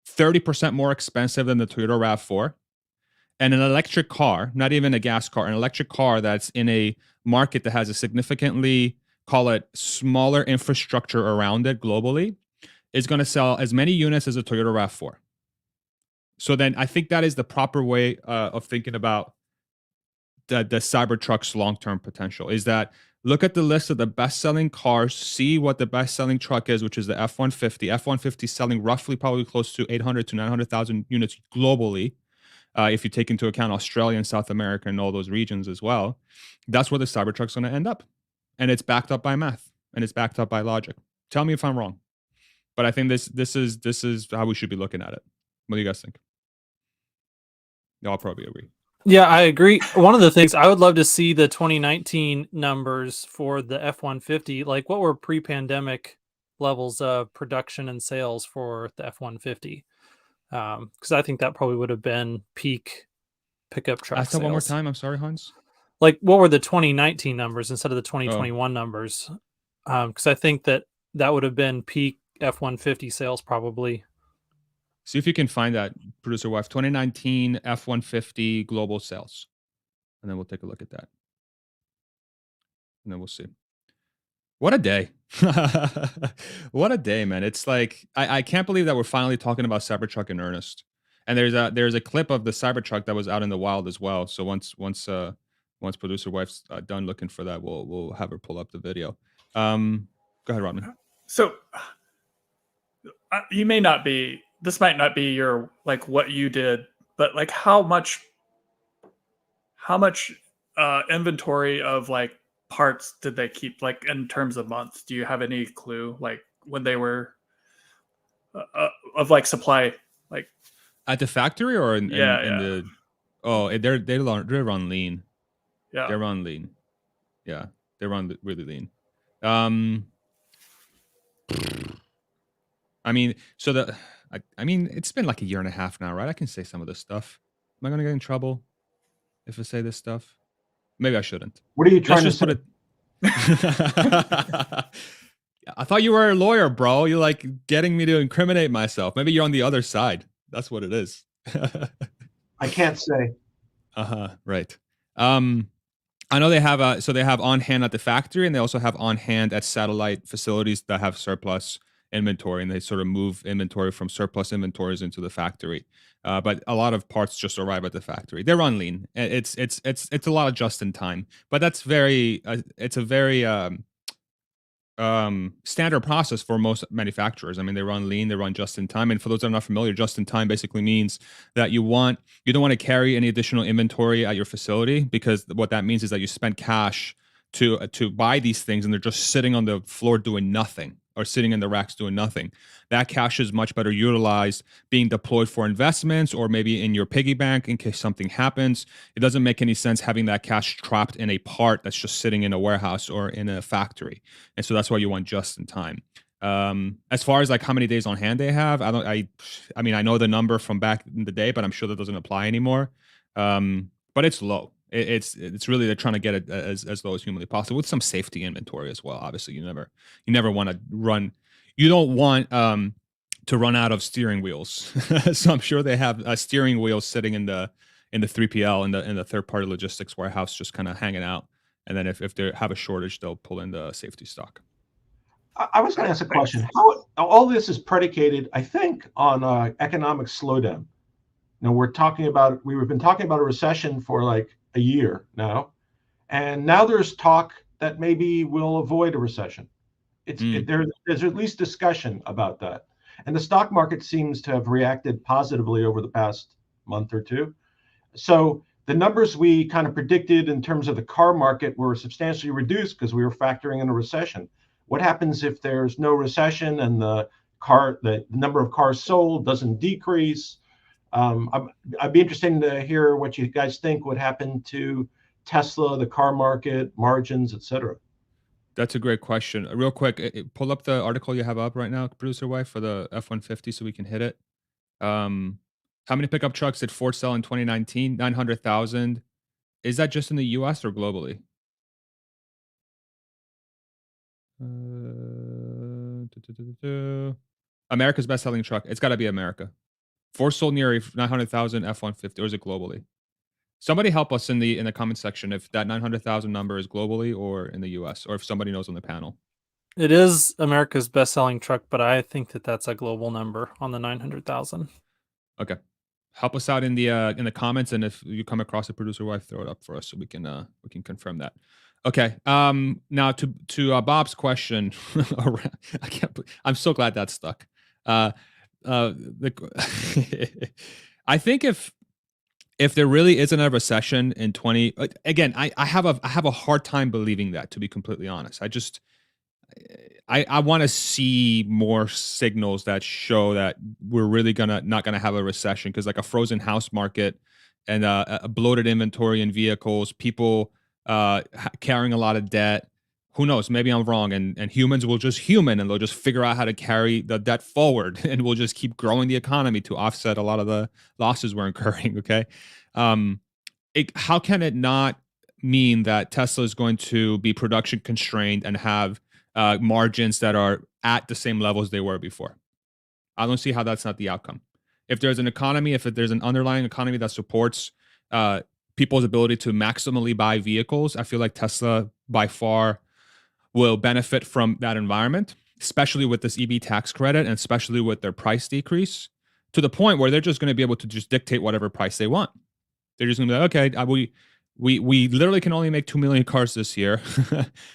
30% more expensive than the Toyota RAV4, and an electric car, not even a gas car, an electric car that's in a market that has a significantly, call it, smaller infrastructure around it globally, is going to sell as many units as a Toyota RAV4. So then I think that is the proper way of thinking about the Cybertruck's long-term potential, is that look at the list of the best-selling cars, see what the best-selling truck is, which is the F-150. F-150 selling roughly probably close to 800 to 900,000 units globally. If you take into account Australia and South America and all those regions as well, that's where the Cybertruck's going to end up. And it's backed up by math, and it's backed up by logic. Tell me if I'm wrong. But I think this is how we should be looking at it. What do you guys think? Y'all probably agree. Yeah, I agree. One of the things I would love to see the 2019 numbers for the F-150. Like, what were pre-pandemic levels of production and sales for the F-150? Because I think that probably would have been peak pickup truck Ask that one more time. I'm sorry, Hans. Like, what were the 2019 numbers instead of the 2021 numbers? Because I think that would have been peak F-150 sales probably. See if you can find that, producer wife. 2019 F-150 global sales. And then we'll take a look at that. And then we'll see. What a day. What a day, man. It's like, I can't believe that we're finally talking about Cybertruck in earnest. And there's a clip of the Cybertruck that was out in the wild as well. So once producer wife's done looking for that, we'll have her pull up the video. Go ahead, Rodman. So you may not be, this might not be your, like, what you did, but like how much inventory of like parts did they keep, like in terms of months? Do you have any clue, like when they were of like supply, like at the factory or in the? Oh, they run lean. Yeah, they run lean. Yeah, they run really lean. I mean, so I mean, it's been like a year and a half now, right? I can say some of this stuff. Am I going to get in trouble if I say this stuff? Maybe I shouldn't. What are you trying to say? Put it. I thought you were a lawyer, bro. You're like getting me to incriminate myself. Maybe you're on the other side. That's what it is. I can't say. Right. I know they have so they have on hand at the factory, and they also have on hand at satellite facilities that have surplus inventory, and they sort of move inventory from surplus inventories into the factory. But a lot of parts just arrive at the factory. They run lean. It's a lot of just in time, but that's very it's a very standard process for most manufacturers. I mean, they run lean, they run just in time. And for those that are not familiar, just in time basically means that you don't want to carry any additional inventory at your facility, because what that means is that you spend cash to buy these things and they're just sitting on the floor doing nothing, or sitting in the racks doing nothing. That cash is much better utilized being deployed for investments, or maybe in your piggy bank in case something happens. It doesn't make any sense having that cash trapped in a part that's just sitting in a warehouse or in a factory. And so that's why you want just in time. As far as like how many days on hand they have, I mean, I know the number from back in the day, but I'm sure that doesn't apply anymore. But it's low. It's really, they're trying to get it as low as humanly possible, with some safety inventory as well. Obviously, you never want to run. You don't want to run out of steering wheels. So I'm sure they have steering wheels sitting in the 3PL in the third party logistics warehouse, just kind of hanging out. And then if they have a shortage, they'll pull in the safety stock. I was going to ask a question. How all this is predicated, I think, on economic slowdown. Now we've been talking about a recession for like a year now, and now there's talk that maybe we'll avoid a recession. There's at least discussion about that, and the stock market seems to have reacted positively over the past month or two. So the numbers we kind of predicted in terms of the car market were substantially reduced because we were factoring in a recession. What happens if there's no recession and the number of cars sold doesn't decrease? I'd be interested to hear what you guys think would happen to Tesla, the car market, margins, etc. That's a great question. Real quick, pull up the article you have up right now, producer wife, for the F-150 so we can hit it. How many pickup trucks did Ford sell in 2019? 900,000. Is that just in the US or globally? America's best-selling truck. It's got to be America. Ford sold nearly 900,000 F-150, or is it globally? Somebody help us in the comment section if that 900,000 number is globally or in the US, or if somebody knows on the panel. It is America's best-selling truck, but I think that that's a global number on the 900,000. Okay. Help us out in the comments, and if you come across a producer wife, throw it up for us so we can confirm that. Okay. Now to Bob's question, I'm so glad that stuck. I think if there really isn't a recession in 20, again, I have a hard time believing that, to be completely honest. I want to see more signals that show that we're really not gonna have a recession, because like a frozen house market and a bloated inventory in vehicles, people carrying a lot of debt. Who knows? Maybe I'm wrong, and humans will just human, and they'll just figure out how to carry the debt forward, and we'll just keep growing the economy to offset a lot of the losses we're incurring. Okay, how can it not mean that Tesla is going to be production constrained and have margins that are at the same levels they were before? I don't see how that's not the outcome. If there's an economy, if there's an underlying economy that supports people's ability to maximally buy vehicles, I feel like Tesla by far will benefit from that environment, especially with this EV tax credit and especially with their price decrease, to the point where they're just going to be able to just dictate whatever price they want. They're just going to be like, okay, we literally can only make 2 million cars this year.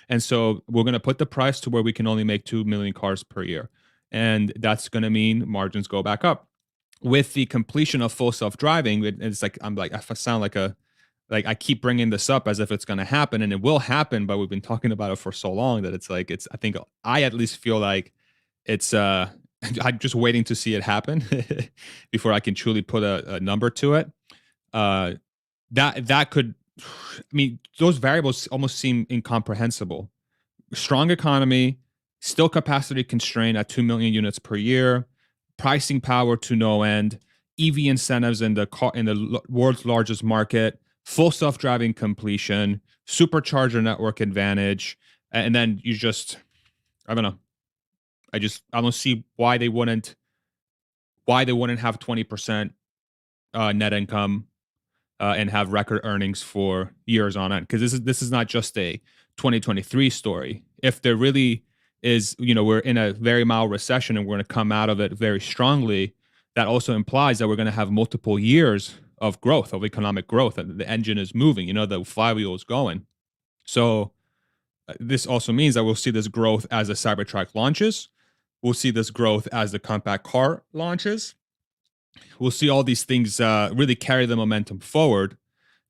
And so we're going to put the price to where we can only make 2 million cars per year. And that's going to mean margins go back up. With the completion of full self-driving, it's like, I sound like I keep bringing this up as if it's going to happen, and it will happen, but we've been talking about it for so long that I think I at least feel like it's, I'm just waiting to see it happen before I can truly put a number to it. That could, those variables almost seem incomprehensible. Strong economy, still capacity constrained at 2 million units per year, pricing power to no end, EV incentives in the world's largest market, full self-driving completion, supercharger network advantage, and then you just, I don't know. I don't see why they wouldn't have 20% net income and have record earnings for years on end, because this is not just a 2023 story. If there really is, we're in a very mild recession and we're going to come out of it very strongly, that also implies that we're going to have multiple years of growth, of economic growth, and the engine is moving, the flywheel is going. So this also means that we'll see this growth as the Cybertruck launches. We'll see this growth as the compact car launches. We'll see all these things really carry the momentum forward.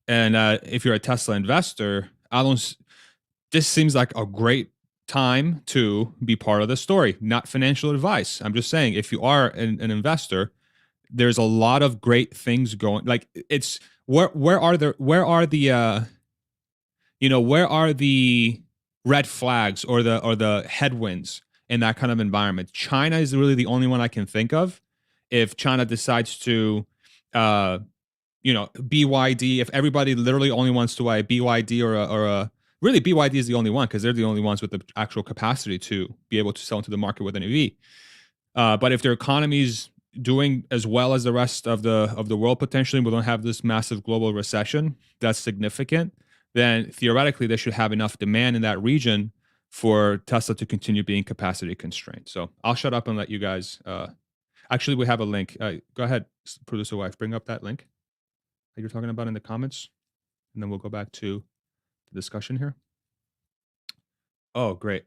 And if you're a Tesla investor, this seems like a great time to be part of the story. Not financial advice. I'm just saying, if you are an investor, there's a lot of great things going. Like, it's where are the red flags or the headwinds in that kind of environment? China is really the only one I can think of. If China decides to, BYD, if everybody literally only wants to buy a BYD or really BYD is the only one, because they're the only ones with the actual capacity to be able to sell into the market with an EV. But if their economy's doing as well as the rest of the world, potentially, we don't have this massive global recession that's significant, then theoretically they should have enough demand in that region for Tesla to continue being capacity constrained. So I'll shut up and let you guys. Actually, we have a link. Go ahead, producer wife, bring up that link that you're talking about in the comments, and then we'll go back to the discussion here. Oh, great.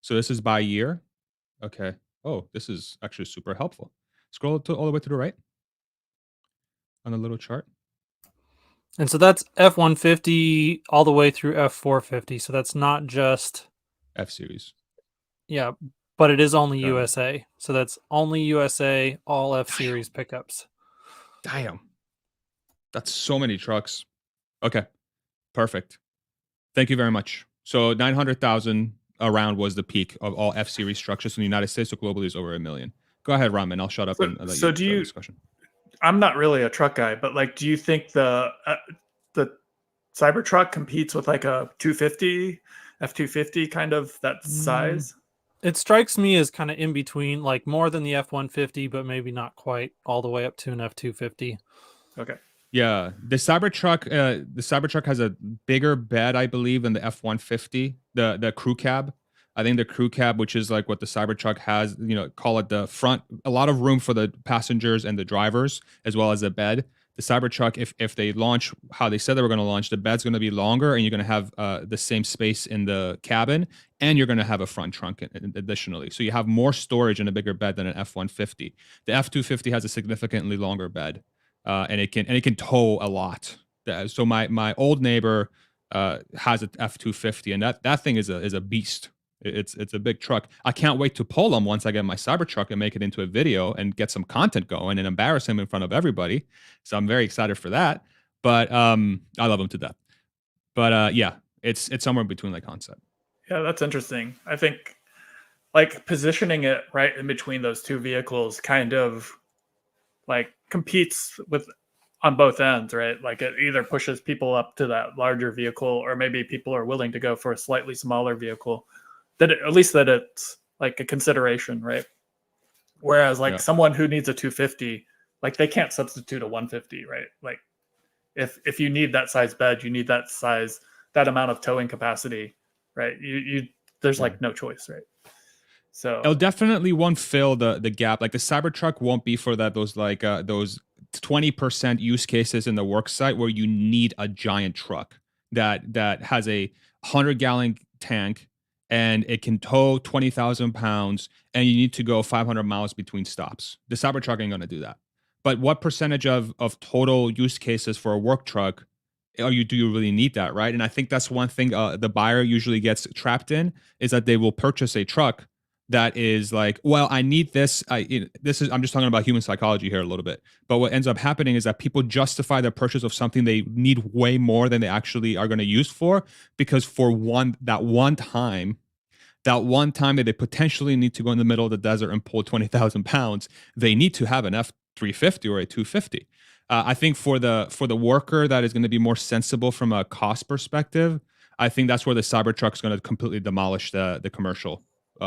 So this is by year. Okay. Oh, this is actually super helpful. Scroll all the way to the right on the little chart. And so that's F-150 all the way through F-450. So that's not just F-Series. Yeah, but it is only USA. So that's only USA, all F-Series pickups. Damn. That's so many trucks. Okay. Perfect. Thank you very much. So 900,000 around was the peak of all F-Series structures in the United States. So globally is over 1 million. Go ahead, Raman. I'll shut up and let you start the discussion. I'm not really a truck guy, but do you think the Cybertruck competes with like a 250, F-250 kind of that size? It strikes me as kind of in between, like more than the F-150, but maybe not quite all the way up to an F-250. Okay. Yeah, the Cybertruck has a bigger bed, I believe, than the F-150. the crew cab. I think the crew cab, which is like what the Cybertruck has, call it the front, a lot of room for the passengers and the drivers, as well as the bed. The Cybertruck, if they launch how they said they were going to launch, the bed's going to be longer, and you're going to have the same space in the cabin, and you're going to have a front trunk additionally. So you have more storage in a bigger bed than an F-150. The F-250 has a significantly longer bed, and it can tow a lot. So my old neighbor has an F-250, and that thing is a beast. It's a big truck. I can't wait to pull him once I get my Cybertruck and make it into a video and get some content going and embarrass him in front of everybody. So I'm very excited for that. But I love him to death. But yeah, it's somewhere between like concept. Yeah, that's interesting. I think like positioning it right in between those two vehicles kind of like competes with on both ends, right? Like it either pushes people up to that larger vehicle, or maybe people are willing to go for a slightly smaller vehicle. At least it's like a consideration, right? Whereas like someone who needs a 250, like they can't substitute a 150, right? Like if you need that size bed, you need that amount of towing capacity, right? There's like no choice, right? So it definitely won't fill the gap. Like the Cybertruck won't be for those 20% use cases in the work site where you need a giant truck that has a 100-gallon tank, and it can tow 20,000 pounds, and you need to go 500 miles between stops. The Cybertruck ain't going to do that. But what percentage of total use cases for a work truck do you really need that, right? And I think that's one thing the buyer usually gets trapped in, is that they will purchase a truck that is like, well, I need this. I'm just talking about human psychology here a little bit. But what ends up happening is that people justify the purchase of something they need way more than they actually are going to use for, because for that one time that they potentially need to go in the middle of the desert and pull 20,000 pounds, they need to have an F-350 or a 250. I think for the worker that is going to be more sensible from a cost perspective, I think that's where the Cybertruck is going to completely demolish the commercial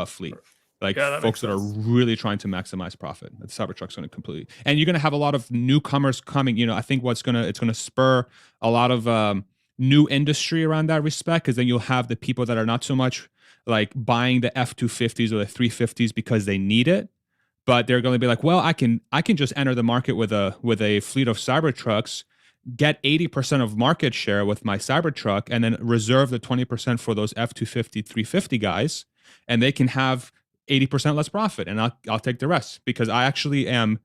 fleet. Like folks that are really trying to maximize profit. The Cybertruck's going to completely, and you're going to have a lot of newcomers coming. I think it's going to spur a lot of new industry around that respect, because then you'll have the people that are not so much like buying the F-250s or the 350s because they need it, but they're going to be like, well, I can just enter the market with a fleet of Cybertrucks, get 80% of market share with my Cybertruck, and then reserve the 20% for those F-250, 350 guys, and they can have 80% less profit, and I'll take the rest, because I'm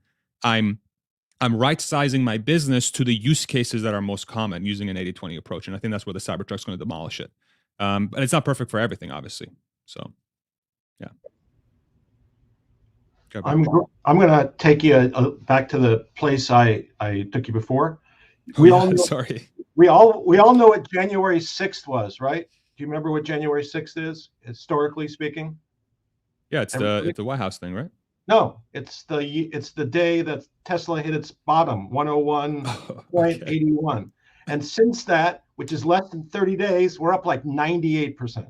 right sizing my business to the use cases that are most common using an 80-20 approach, and I think that's where the Cybertruck's going to demolish it. But it's not perfect for everything, obviously. So, yeah. I'm going to take you back to the place I took you before. Sorry. We all know what January 6th was, right? Do you remember what January 6th is, historically speaking? Yeah, it's the White House thing, right? No, it's the day that Tesla hit its bottom, 101.81. And since that, which is less than 30 days, we're up like 98%,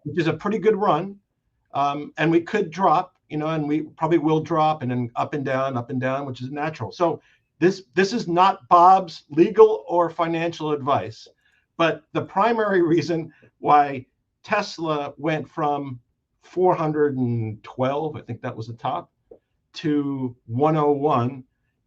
which is a pretty good run. And we could drop, and we probably will drop, and then up and down, which is natural. So this is not Bob's legal or financial advice, but the primary reason why Tesla went from 412, I think that was the top, to 101,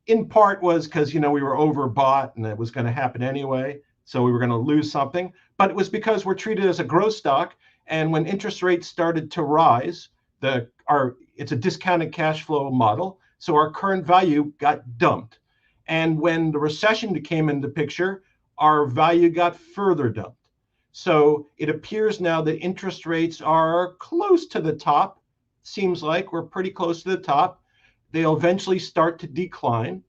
in part was because, we were overbought and it was going to happen anyway. So we were going to lose something, but it was because we're treated as a growth stock. And when interest rates started to rise, it's a discounted cash flow model. So our current value got dumped. And when the recession came into the picture, our value got further dumped. So it appears now that interest rates are close to the top. Seems like we're pretty close to the top. They'll eventually start to decline.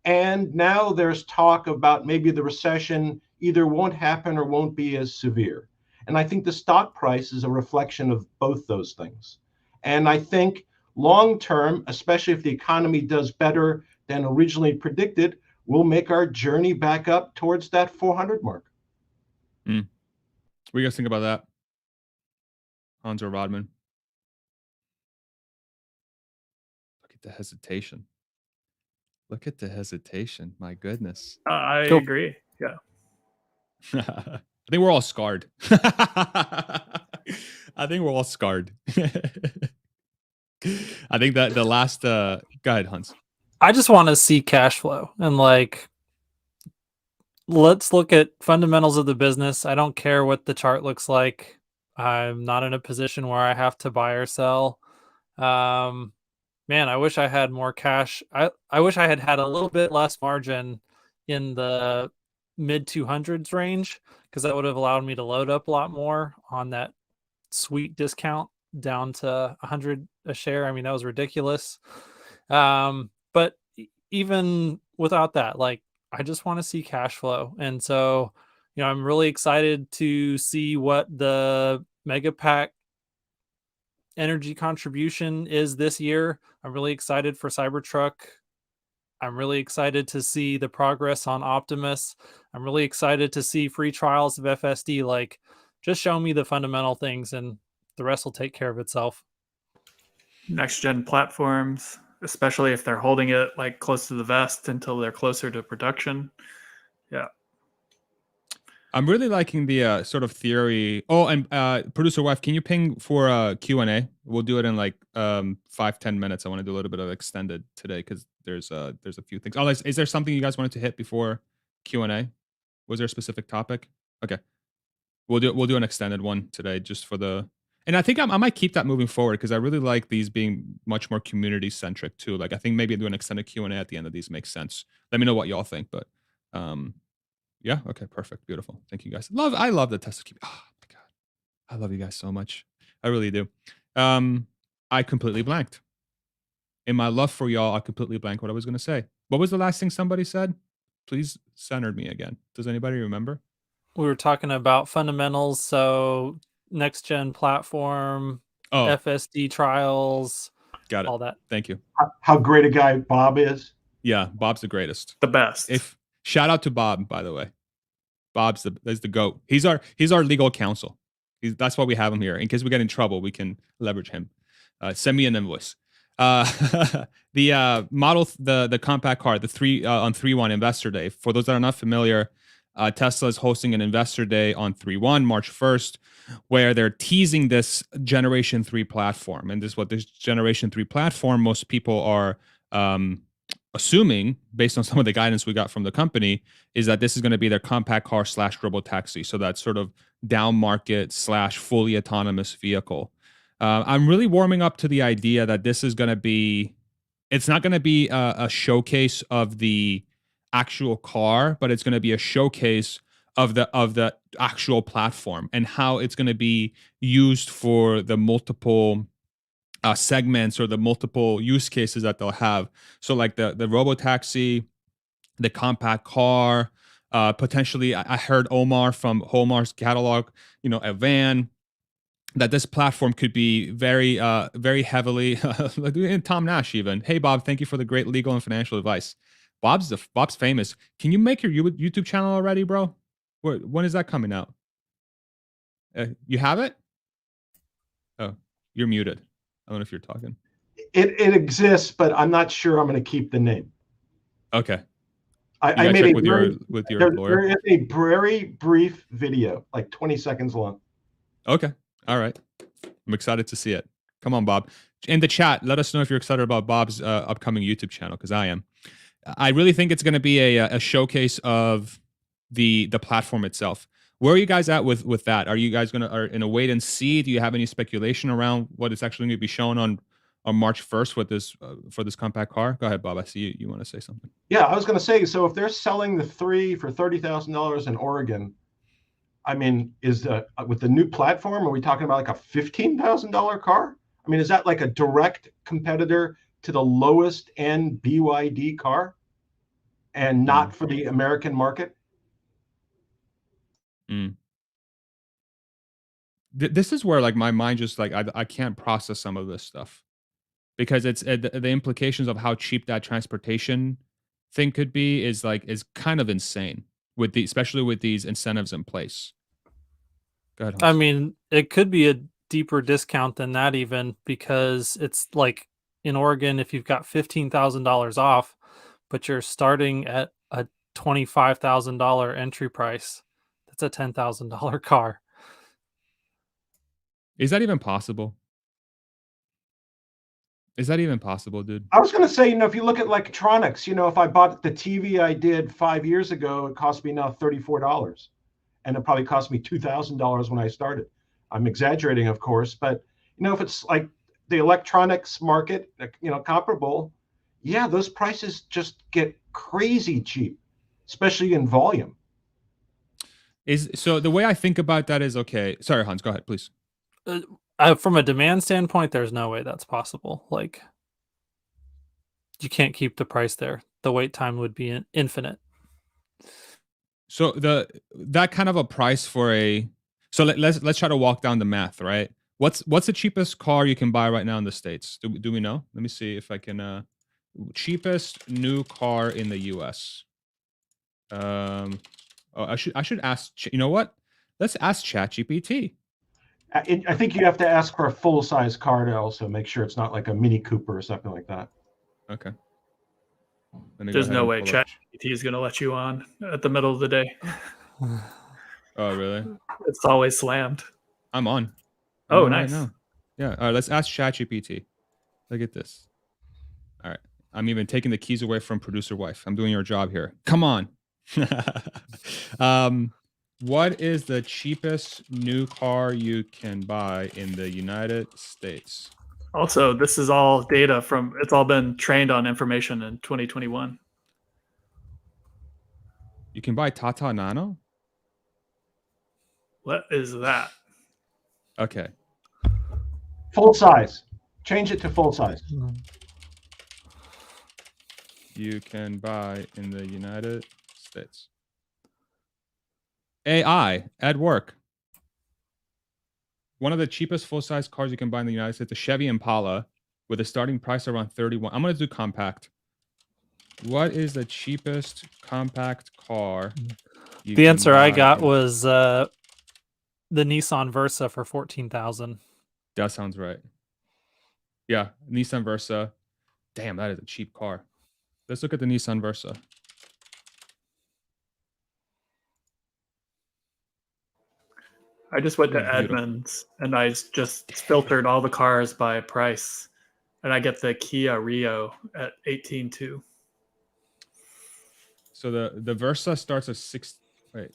And now there's talk about maybe the recession either won't happen or won't be as severe. And I think the stock price is a reflection of both those things. And I think long term, especially if the economy does better than originally predicted, we'll make our journey back up towards that 400 mark. What do you guys think about that, Hans or Rodman? Look at the hesitation. My goodness. I agree. Yeah. I think we're all scarred. I think we're all scarred. I think that the last go ahead, Hans. I just want to see cash flow and like let's look at fundamentals of the business. I don't care what the chart looks like. I'm not in a position where I have to buy or sell. Man, I wish I had more cash. I wish I had a little bit less margin in the mid 200s range, because that would have allowed me to load up a lot more on that sweet discount down to 100 a share. I mean, that was ridiculous. But even without that, like, I just want to see cash flow. And so, I'm really excited to see what the mega pack energy contribution is this year. I'm really excited for Cybertruck. I'm really excited to see the progress on Optimus. I'm really excited to see free trials of FSD. Like, just show me the fundamental things and the rest will take care of itself. Next gen platforms, especially if they're holding it like close to the vest until they're closer to production. Yeah. I'm really liking the sort of theory. Oh, and producer wife, can you ping for Q&A? We'll do it in like 5-10 minutes. I want to do a little bit of extended today because there's a few things. Oh, is there something you guys wanted to hit before Q&A? Was there a specific topic? Okay, we'll do an extended one today just for the. And I think I might keep that moving forward because I really like these being much more community centric too. Like I think maybe do an extended Q&A at the end of these makes sense. Let me know what y'all think, but. Yeah. Okay. Perfect. Beautiful. Thank you guys. I love the Tesla Cube. Oh my God. I love you guys so much. I really do. I completely blanked. In my love for y'all, I completely blanked what I was going to say. What was the last thing somebody said? Please centered me again. Does anybody remember? We were talking about fundamentals. So next gen platform, FSD trials. Got it. All that. Thank you. How great a guy Bob is. Yeah. Bob's the greatest. The best. Shout out to Bob, by the way. Bob's the GOAT. He's our legal counsel. That's why we have him here. In case we get in trouble, we can leverage him. Send me an invoice. The model, the compact car, the 3/1 Investor Day. For those that are not familiar, Tesla is hosting an Investor Day on 3/1, March 1st, where they're teasing this Generation 3 platform. And this Generation 3 platform, most people are assuming, based on some of the guidance we got from the company, is that this is going to be their compact car / robotaxi. So that sort of down market / fully autonomous vehicle. I'm really warming up to the idea that this is going to be, it's not going to be a showcase of the actual car, but it's going to be a showcase of the actual platform and how it's going to be used for the multiple segments or the multiple use cases that they'll have. So like the robotaxi, the compact car, potentially I heard Omar from Omar's catalog, a van, that this platform could be very, very heavily, like Tom Nash even. Hey, Bob, thank you for the great legal and financial advice. Bob's famous. Can you make your YouTube channel already, bro? When is that coming out? You have it? Oh, you're muted. I don't know if you're talking. It exists, but I'm not sure I'm going to keep the name. Okay. I made check with your employer. There is a very brief video, like 20 seconds long. Okay. All right. I'm excited to see it. Come on, Bob. In the chat, let us know if you're excited about Bob's upcoming YouTube channel, because I am. I really think it's going to be a showcase of the platform itself. Where are you guys at with that? Are you guys are in a wait and see? Do you have any speculation around what is actually going to be shown on March 1st with this for this compact car? Go ahead, Bob. I see you want to say something. Yeah, I was going to say, so if they're selling the 3 for $30,000 in Oregon, I mean, with the new platform, are we talking about like a $15,000 car? I mean, is that like a direct competitor to the lowest end BYD car and not for the American market? This is where like my mind just like I can't process some of this stuff, because it's the implications of how cheap that transportation thing could be is kind of insane especially with these incentives in place. Go ahead, Hans. I mean, it could be a deeper discount than that even, because it's like in Oregon, if you've got $15,000 off, but you're starting at a $25,000 entry price, It's a $10,000 car. Is that even possible? Is that even possible, dude? I was going to say, if you look at electronics, if I bought the TV I did 5 years ago, it cost me now $34. And it probably cost me $2,000 when I started. I'm exaggerating, of course, but if it's like the electronics market, comparable, yeah, those prices just get crazy cheap, especially in volume. So the way I think about that is, okay. Sorry, Hans, go ahead, please. From a demand standpoint, there's no way that's possible. Like, you can't keep the price there. The wait time would be infinite. So that kind of a price for a. So let's try to walk down the math, right? What's the cheapest car you can buy right now in the States? Do we know? Let me see if I can. Cheapest new car in the U.S. Oh, I should ask. You know what? Let's ask ChatGPT. I think you have to ask for a full-size car to also make sure it's not like a Mini Cooper or something like that. Okay. There's no way ChatGPT is going to let you on at the middle of the day. Oh, really? It's always slammed. I'm on. Oh, nice. Right now. Yeah. All right. Let's ask ChatGPT. Look at this. All right. I'm even taking the keys away from producer wife. I'm doing your job here. Come on. What is the cheapest new car you can buy in the United States? Also, this is all data it's all been trained on information in 2021. You can buy Tata Nano? What is that? Okay. Full size. Change it to full size. You can buy in the United States. AI at work. One of the cheapest full-size cars you can buy in the United States, a Chevy Impala, with a starting price around 31. I'm going to do compact. What is the cheapest compact car? The answer I got was the Nissan Versa for $14,000. That sounds right. Yeah, Nissan Versa. Damn, that is a cheap car. Let's look at the Nissan Versa. I just went to Edmunds and I just filtered all the cars by price, and I get the Kia Rio at $18,200. So the Versa starts at six. Wait,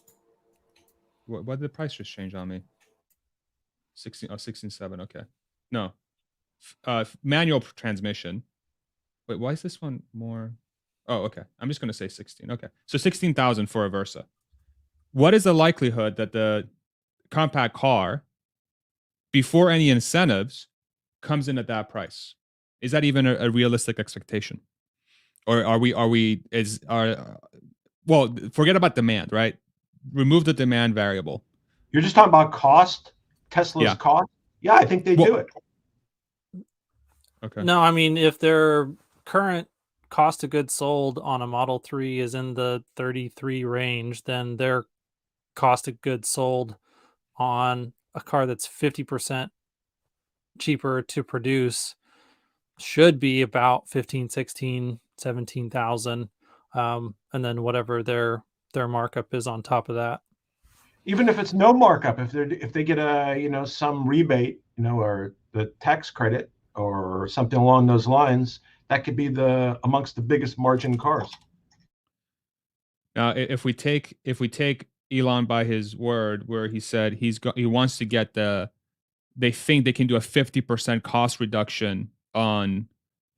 what did the price just change on me? 16.7. Okay, no, manual transmission. Wait, why is this one more? Oh, okay. I'm just gonna say 16. Okay, so 16,000 for a Versa. What is the likelihood that the compact car, before any incentives, comes in at that price? Is that even a realistic expectation? Or well, forget about demand, right? Remove the demand variable. You're just talking about cost, Tesla's cost? Yeah, I think they do it. Okay. No, I mean, if their current cost of goods sold on a Model 3 is in the 33 range, then their cost of goods sold on a car that's 50% cheaper to produce should be about 15, 16, 17,000. And then whatever their markup is on top of that. Even if it's no markup, if they get a some rebate, or the tax credit or something along those lines, that could be amongst the biggest margin cars. Now, if we take Elon by his word, where he said he wants to get they think they can do a 50% cost reduction on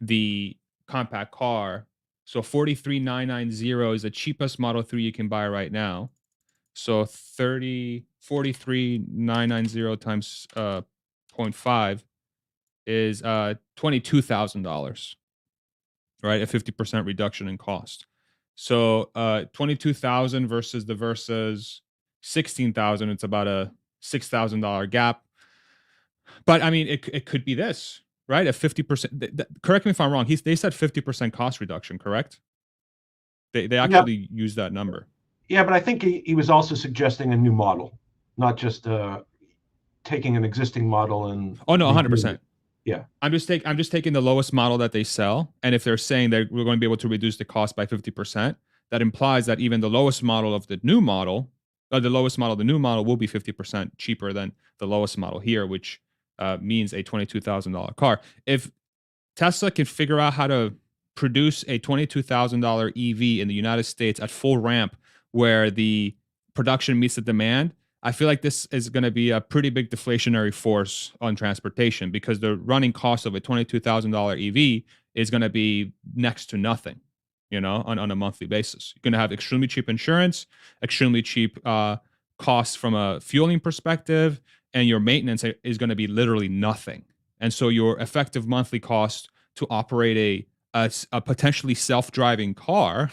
the compact car. So 43,990 is the cheapest Model 3 you can buy right now. So 43,990 times 0.5 is $22,000, right? A 50% reduction in cost. So 22,000 versus the Versa's 16,000. It's about a $6,000 gap. But I mean, it could be this, right? A 50%. Correct me if I'm wrong. They said 50% cost reduction, correct? They actually used that number. Yeah, but I think he was also suggesting a new model, not just taking an existing model and. Oh no, 100%. Yeah, I'm just taking the lowest model that they sell, and if they're saying that we're going to be able to reduce the cost by 50%, that implies that even the lowest model of the new model the lowest model, the new model, will be 50% cheaper than the lowest model here, which means a $22,000 car. If Tesla can figure out how to produce a $22,000 EV in the United States at full ramp where the production meets the demand, I feel like this is going to be a pretty big deflationary force on transportation, because the running cost of a $22,000 EV is going to be next to nothing, on a monthly basis. You're going to have extremely cheap insurance, extremely cheap costs from a fueling perspective, and your maintenance is going to be literally nothing. And so your effective monthly cost to operate a potentially self-driving car,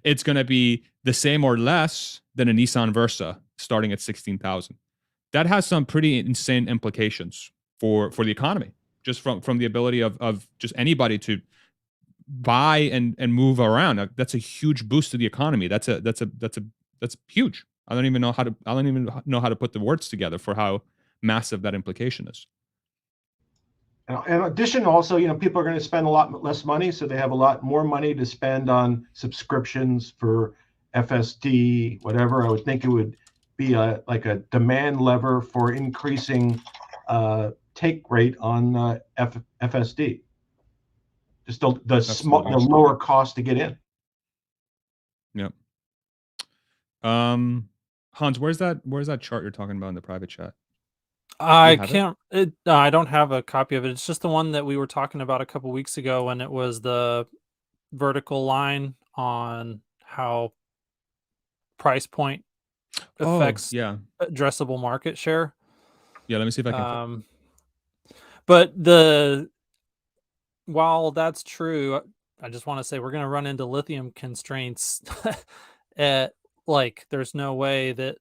it's going to be the same or less than a Nissan Versa starting at $16,000. That has some pretty insane implications for the economy, just from the ability of just anybody to buy and move around. That's a huge boost to the economy. That's huge. I don't even know how to put the words together for how massive that implication is. In addition, also, people are going to spend a lot less money, so they have a lot more money to spend on subscriptions for FSD, whatever. I would think it would be like a demand lever for increasing take rate on FSD. Just the lower cost to get in. Yep. Hans, where's that chart you're talking about in the private chat? I can't. I don't have a copy of it. It's just the one that we were talking about a couple weeks ago, when it was the vertical line on how price point affects addressable market share. Yeah, let me see if I can. But while that's true, I just want to say we're going to run into lithium constraints. There's no way that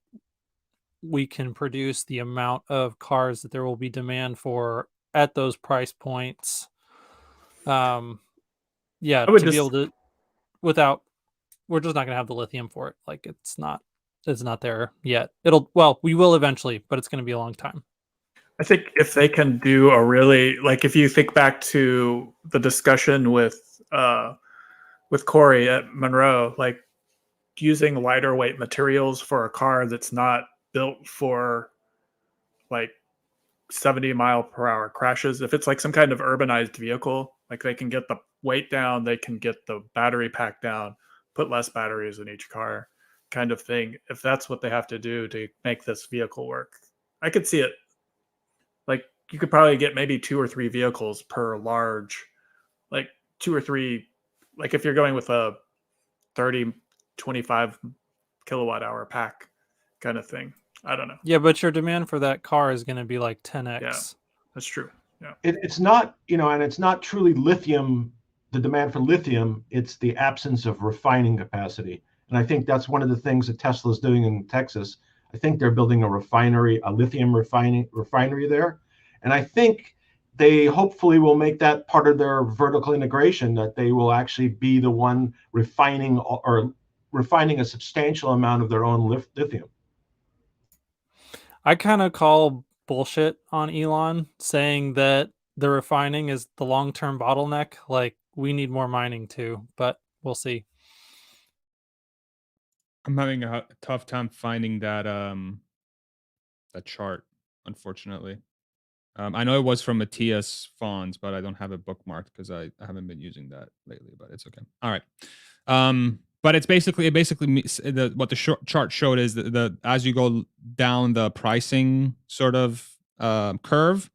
we can produce the amount of cars that there will be demand for at those price points. Be able to, we're just not going to have the lithium for it. It's not there yet. We will eventually, but it's going to be a long time. I think if they can do if you think back to the discussion with Corey at Monroe, using lighter weight materials for a car that's not built for 70-mile-per-hour crashes. If it's some kind of urbanized vehicle, they can get the weight down, they can get the battery pack down, put less batteries in each car, kind of thing. If that's what they have to do to make this vehicle work, I could see it. You could probably get maybe 2 or 3 vehicles per large, 2 or 3, if you're going with a 30, 25 kilowatt hour pack kind of thing. I don't know. Yeah, but your demand for that car is going to be 10x. Yeah, that's true. Yeah, it's not, and it's not truly lithium. The demand for lithium, it's the absence of refining capacity, and I think that's one of the things that Tesla is doing in Texas. I think they're building a lithium refinery there, and I think they hopefully will make that part of their vertical integration, that they will actually be the one refining a substantial amount of their own lithium. I kind of call bullshit on Elon saying that the refining is the long-term bottleneck. We need more mining too, but we'll see. I'm having a tough time finding that chart, unfortunately. I know it was from Matthias Fons, but I don't have it bookmarked because I haven't been using that lately, but it's okay. All right. But it basically what the chart showed is the as you go down the pricing sort of curve,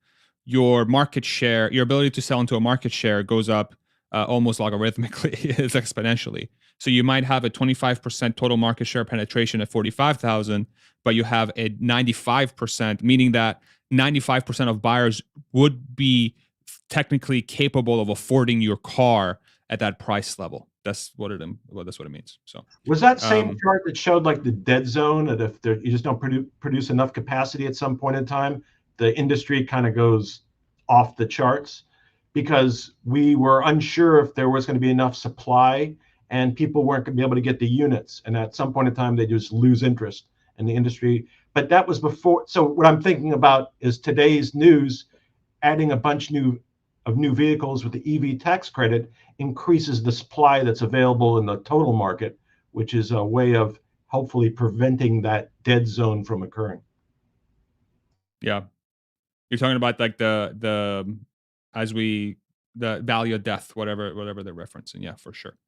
your market share, your ability to sell into a market share goes up almost logarithmically, it's exponentially. So you might have a 25% total market share penetration at 45,000, but you have a 95%, meaning that 95% of buyers would be technically capable of affording your car at that price level. That's what it means. So was that same chart that showed the dead zone, that if you just don't produce enough capacity at some point in time, the industry kind of goes off the charts? Because we were unsure if there was going to be enough supply and people weren't going to be able to get the units, and at some point in time they just lose interest in the industry. But that was before. So what I'm thinking about is today's news, adding a bunch of new vehicles with the EV tax credit increases the supply that's available in the total market, which is a way of hopefully preventing that dead zone from occurring. Yeah. You're talking about like the value of death, whatever they're referencing. Yeah, for sure.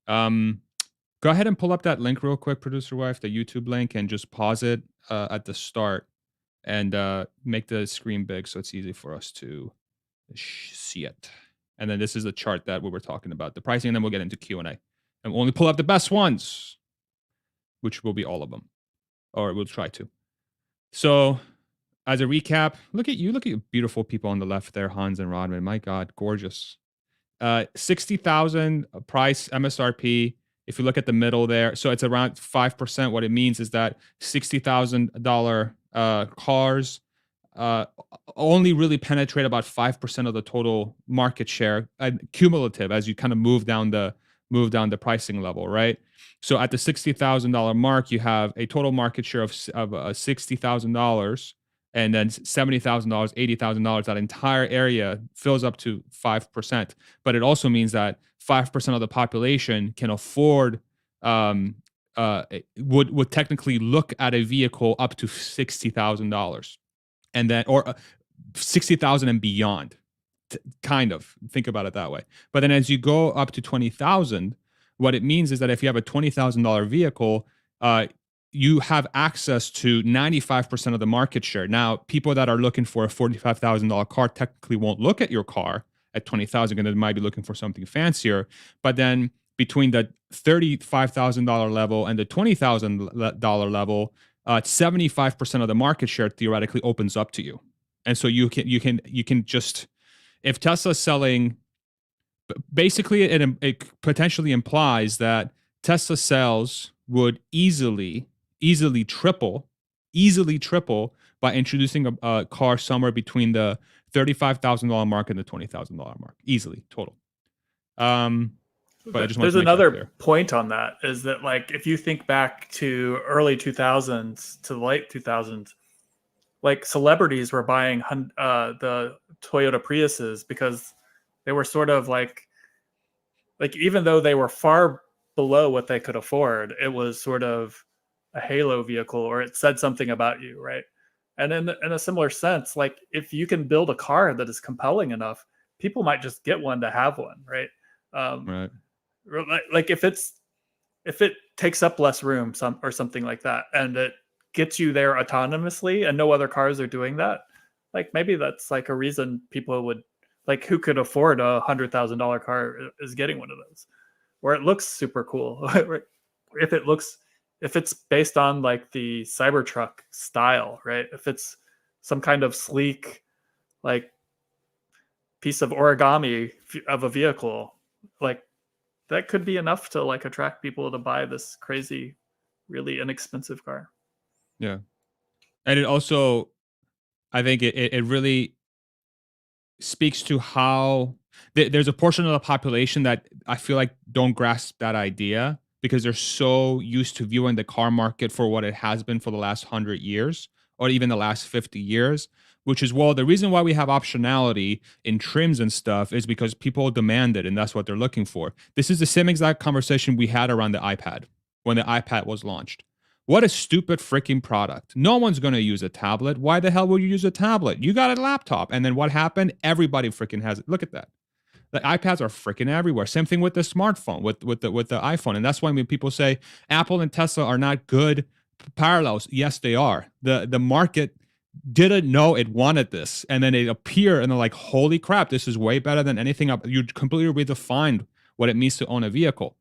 Go ahead and pull up that link real quick, producer wife, the YouTube link, and just pause it at the start and make the screen big so it's easy for us to see it. And then this is the chart that we were talking about, the pricing, and then we'll get into Q&A. And we'll only pull up the best ones, which will be all of them, or we'll try to. So as a recap, look at you beautiful people on the left there, Hans and Rodman. My God, gorgeous. 60,000 price MSRP. If you look at the middle there, so it's around 5%. What it means is that $60,000 cars only really penetrate about 5% of the total market share, cumulative, as you kind of move down the pricing level, right? So at the $60,000 mark, you have a total market share of $60,000, and then $70,000, $80,000. That entire area fills up to 5%. But it also means that 5% of the population can afford, would technically look at a vehicle up to $60,000, and then or $60,000 and beyond. Kind of think about it that way. But then as you go up to $20,000, what it means is that if you have a $20,000 vehicle, you have access to 95% of the market share. Now, people that are looking for a $45,000 car technically won't look at your car at $20,000, and they might be looking for something fancier. But then between the $35,000 level and the $20,000 level, 75% of the market share theoretically opens up to you. And so you can just, if Tesla's selling, basically it potentially implies that Tesla sales would easily triple by introducing a car somewhere between the $35,000 mark and the $20,000 mark, easily total. But I just there's another point on that, is that like if you think back to early 2000s to the late 2000s, like celebrities were buying the Toyota Priuses because they were sort of like even though they were far below what they could afford, it was sort of a halo vehicle, or it said something about you, right? And in a similar sense, like if you can build a car that is compelling enough, people might just get one to have one, right? Right. Like if it takes up less room, or something like that, and it gets you there autonomously, and no other cars are doing that, like maybe that's like a reason people would, like, who could afford a $100,000 car is getting one of those, where it looks super cool. If it's based on like the Cybertruck style, right? If it's some kind of sleek, like piece of origami of a vehicle, like that could be enough to like attract people to buy this crazy, really inexpensive car. Yeah. And it also, I think it really speaks to how there's a portion of the population that I feel like don't grasp that idea, because they're so used to viewing the car market for what it has been for the last 100 years, or even the last 50 years, which is, well, the reason why we have optionality in trims and stuff is because people demand it, and that's what they're looking for. This is the same exact conversation we had around the iPad when the iPad was launched. What a stupid freaking product. No one's going to use a tablet. Why the hell would you use a tablet? You got a laptop. And then what happened? Everybody freaking has it. Look at that. The iPads are freaking everywhere. Same thing with the smartphone, with the iPhone. And that's why when people say Apple and Tesla are not good parallels, yes, they are. The market didn't know it wanted this. And then it appeared and they're like, holy crap, this is way better than anything up. You completely redefined what it means to own a vehicle.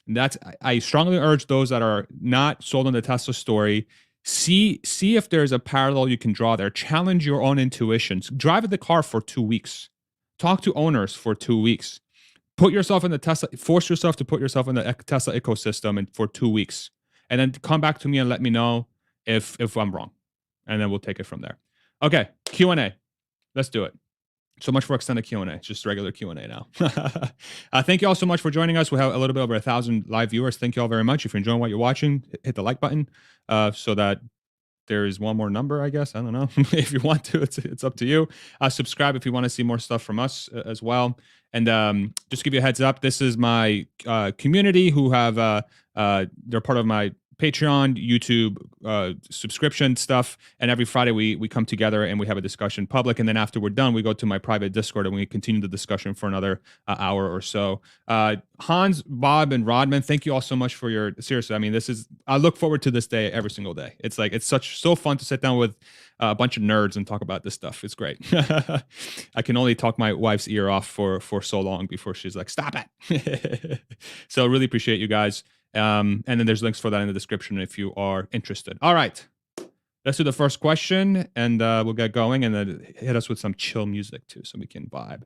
And that's, I strongly urge those that are not sold on the Tesla story, see if there's a parallel you can draw there. Challenge your own intuitions. Drive the car for 2 weeks. Talk to owners for 2 weeks. Put yourself in the Tesla, force yourself to put yourself in the Tesla ecosystem and for 2 weeks. And then come back to me and let me know if I'm wrong. And then we'll take it from there. Okay, Q&A. Let's do it. So much for extended Q&A. It's just regular Q&A now. Thank you all so much for joining us. We have a little bit over 1,000 live viewers. Thank you all very much. If you're enjoying what you're watching, hit the like button so that there is one more number, I guess. I don't know. If you want to, it's up to you. Subscribe if you want to see more stuff from us as well. And just give you a heads up, this is my community who have, they're part of my Patreon, YouTube subscription stuff, and every Friday we come together and we have a discussion public, and then after we're done, we go to my private Discord and we continue the discussion for another hour or so. Hans, Bob, and Rodman, thank you all so much for your seriously. I mean, I look forward to this day every single day. It's like it's so fun to sit down with a bunch of nerds and talk about this stuff. It's great. I can only talk my wife's ear off for so long before she's like, stop it. So really appreciate you guys. And then there's links for that in the description if you are interested. All right, let's do the first question and we'll get going, and then hit us with some chill music too so we can vibe.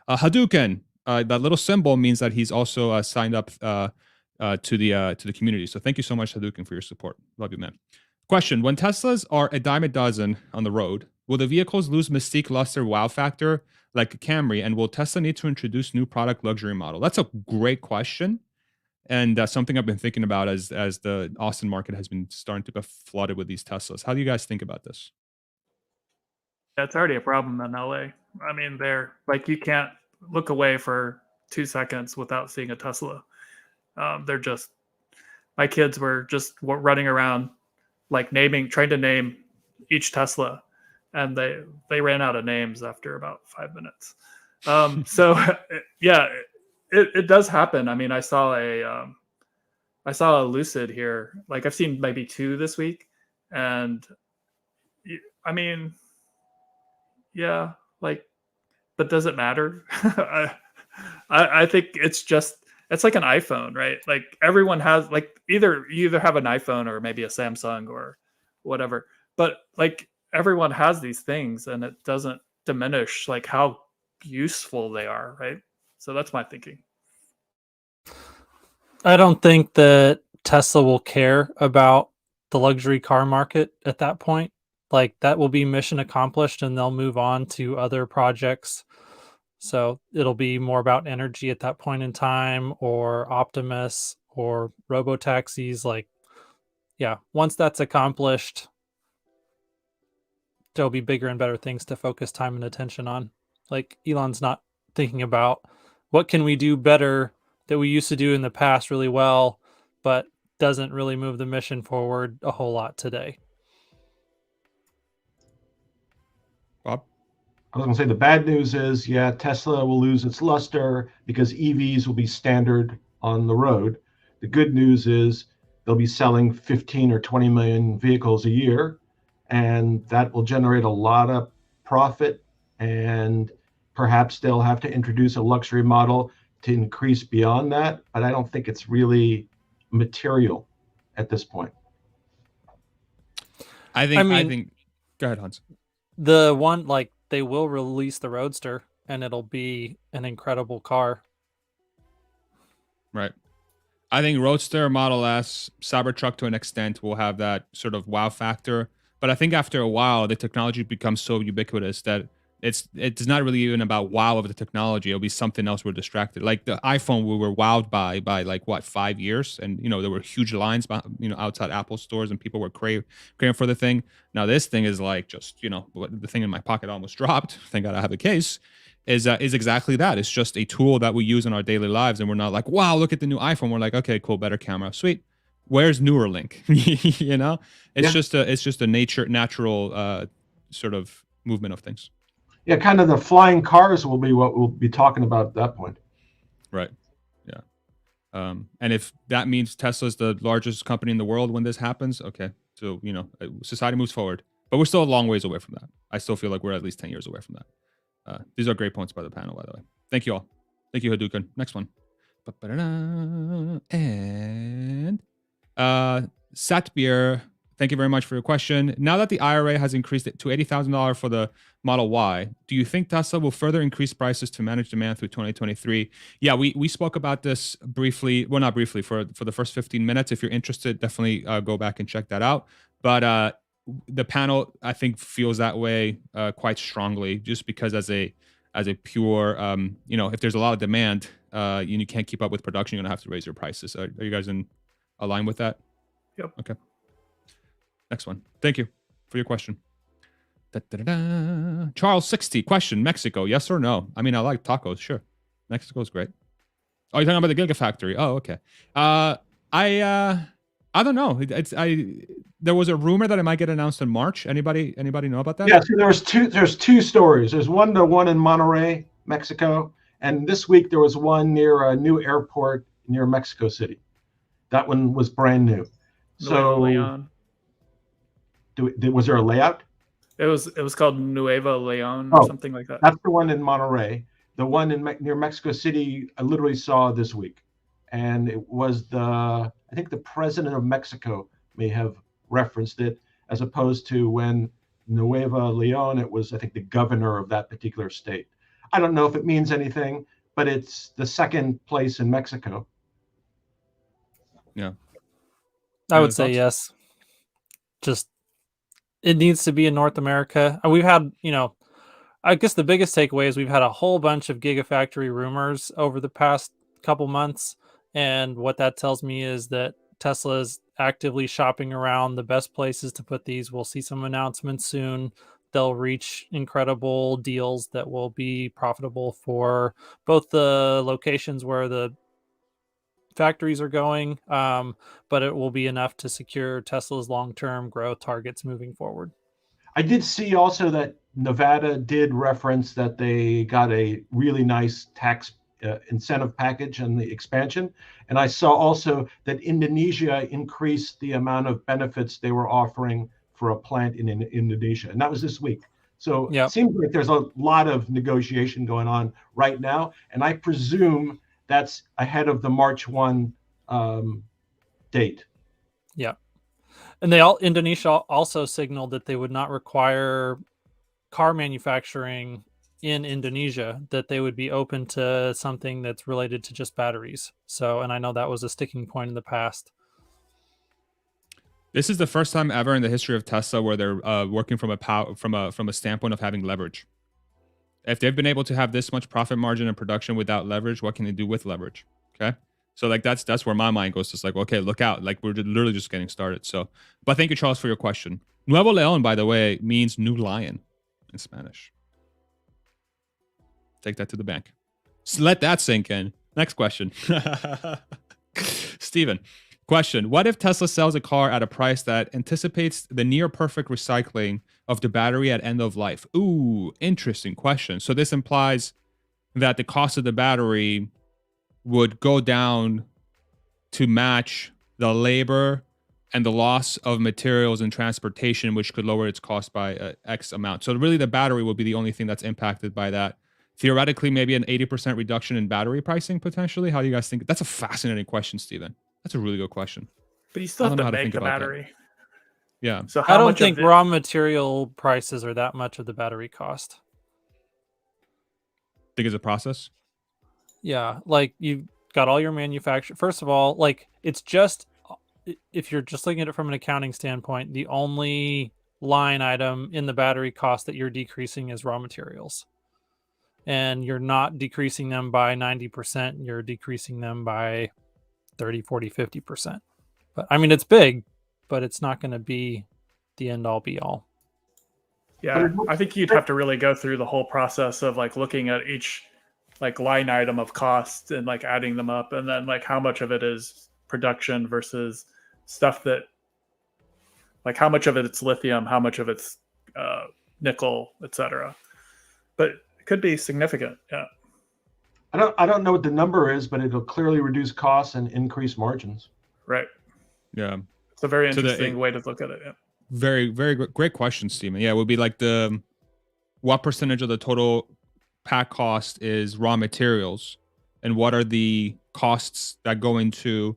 Hadouken, that little symbol means that he's also signed up to the community. So thank you so much, Hadouken, for your support. Love you, man. Question: when Teslas are a dime a dozen on the road, will the vehicles lose mystique, luster, wow factor like a Camry, and will Tesla need to introduce new product luxury model? That's a great question. And something I've been thinking about as the Austin market has been starting to be flooded with these Teslas. How do you guys think about this? That's already a problem in LA. I mean, they're like, you can't look away for 2 seconds without seeing a Tesla. My kids were just running around, like trying to name each Tesla, and they ran out of names after about 5 minutes. So yeah. It does happen. I mean, I saw a Lucid here. Like I've seen maybe 2 this week, and I mean, yeah, like, but does it matter? I think it's like an iPhone, right? Like everyone has, like, you either have an iPhone or maybe a Samsung or whatever, but like everyone has these things, and it doesn't diminish like how useful they are, right? So that's my thinking. I don't think that Tesla will care about the luxury car market at that point. Like that will be mission accomplished and they'll move on to other projects. So it'll be more about energy at that point in time, or Optimus or robo-taxis. Like, yeah, once that's accomplished, there'll be bigger and better things to focus time and attention on. Like Elon's not thinking about what can we do better that we used to do in the past really well, but doesn't really move the mission forward a whole lot today. Bob? I was going to say the bad news is, yeah, Tesla will lose its luster because EVs will be standard on the road. The good news is they'll be selling 15 or 20 million vehicles a year, and that will generate a lot of profit, and perhaps they'll have to introduce a luxury model to increase beyond that, but I don't think it's really material at this point. I think go ahead, Hans. The one, like, they will release the Roadster and it'll be an incredible car. Right. I think Roadster, Model S, Cybertruck to an extent will have that sort of wow factor. But I think after a while, the technology becomes so ubiquitous that it's not really even about wow of the technology. It'll be something else we're distracted. Like the iPhone, we were wowed by like what, 5 years, and there were huge lines, outside Apple stores, and people were craving for the thing. Now this thing is like just the thing in my pocket almost dropped. Thank God I have a case. Is exactly that. It's just a tool that we use in our daily lives, and we're not like, wow, look at the new iPhone. We're like, okay, cool, better camera, sweet. Where's Neuralink? It's just a natural sort of movement of things. Yeah, kind of the flying cars will be what we'll be talking about at that point. Right. Yeah. And if that means Tesla's the largest company in the world when this happens, okay. So, society moves forward, but we're still a long ways away from that. I still feel like we're at least 10 years away from that. These are great points by the panel, by the way. Thank you all. Thank you, Hadouken. Next one. And Satbeer, thank you very much for your question. Now that the IRA has increased it to $80,000 for the Model Y, do you think Tesla will further increase prices to manage demand through 2023? Yeah, we spoke about this briefly. Well, not briefly, for the first 15 minutes. If you're interested, definitely go back and check that out. But the panel, I think, feels that way quite strongly, just because as a pure, if there's a lot of demand, you can't keep up with production, you're gonna have to raise your prices. Are you guys in line with that? Yep. Okay. Next one. Thank you for your question. Charles 60 question: Mexico, yes or no? I mean, I like tacos, sure. Mexico's great. Oh, you're talking about the Gigafactory? Oh, okay. I don't know. There was a rumor that it might get announced in March. Anybody know about that? Yeah, so there's two stories. There's one in Monterrey, Mexico, and this week there was one near a new airport near Mexico City. That one was brand new. So Leon. Was there a layout? It was called Nueva Leon or something like that. That's the one in Monterrey. The one near Mexico City, I literally saw this week, and it was I think the president of Mexico may have referenced it, as opposed to when Nueva Leon, it was, I think, the governor of that particular state. I don't know if it means anything, but it's the second place in Mexico. Yeah. I would say yes. Just, it needs to be in North America. We've had, I guess the biggest takeaway is we've had a whole bunch of gigafactory rumors over the past couple months. And what that tells me is that Tesla is actively shopping around the best places to put these. We'll see some announcements soon. They'll reach incredible deals that will be profitable for both the locations where the factories are going, but it will be enough to secure Tesla's long-term growth targets moving forward. I did see also that Nevada did reference that they got a really nice tax incentive package and the expansion. And I saw also that Indonesia increased the amount of benefits they were offering for a plant in Indonesia. And that was this week. So It seems like there's a lot of negotiation going on right now. And I presume that's ahead of the March 1 date. Yeah. And Indonesia also signaled that they would not require car manufacturing in Indonesia, that they would be open to something that's related to just batteries. So, and I know that was a sticking point in the past. This is the first time ever in the history of Tesla where they're working from a standpoint of having leverage. If they've been able to have this much profit margin in production without leverage, what can they do with leverage? Okay. So like that's where my mind goes. It's like, okay, look out. Like we're literally just getting started. So, but thank you, Charles, for your question. Nuevo León, by the way, means new lion in Spanish. Take that to the bank. So let that sink in. Next question. Steven, question. What if Tesla sells a car at a price that anticipates the near perfect recycling of the battery at end of life? Ooh, interesting question. So this implies that the cost of the battery would go down to match the labor and the loss of materials and transportation, which could lower its cost by X amount. So really the battery will be the only thing that's impacted by that. Theoretically, maybe an 80% reduction in battery pricing, potentially. How do you guys think? That's a fascinating question, Steven. That's a really good question. But you still have to make the battery. Yeah. So I don't think raw material prices are that much of the battery cost. Think it's a process? Yeah, like you've got all your manufacture. First of all, like it's just, if you're just looking at it from an accounting standpoint, the only line item in the battery cost that you're decreasing is raw materials. And you're not decreasing them by 90%, you're decreasing them by 30, 40, 50%. But I mean, it's big, but it's not going to be the end all be all. Yeah, I think you'd have to really go through the whole process of like looking at each like line item of cost and like adding them up, and then like how much of it is production versus stuff that, like how much of it's lithium, how much of it's nickel, etc. But it could be significant. Yeah. I don't know what the number is, but it'll clearly reduce costs and increase margins. Right. Yeah. It's a very interesting way to look at it. Yeah. Very, very great question, Steven. Yeah, it would be like what percentage of the total pack cost is raw materials, and what are the costs that go into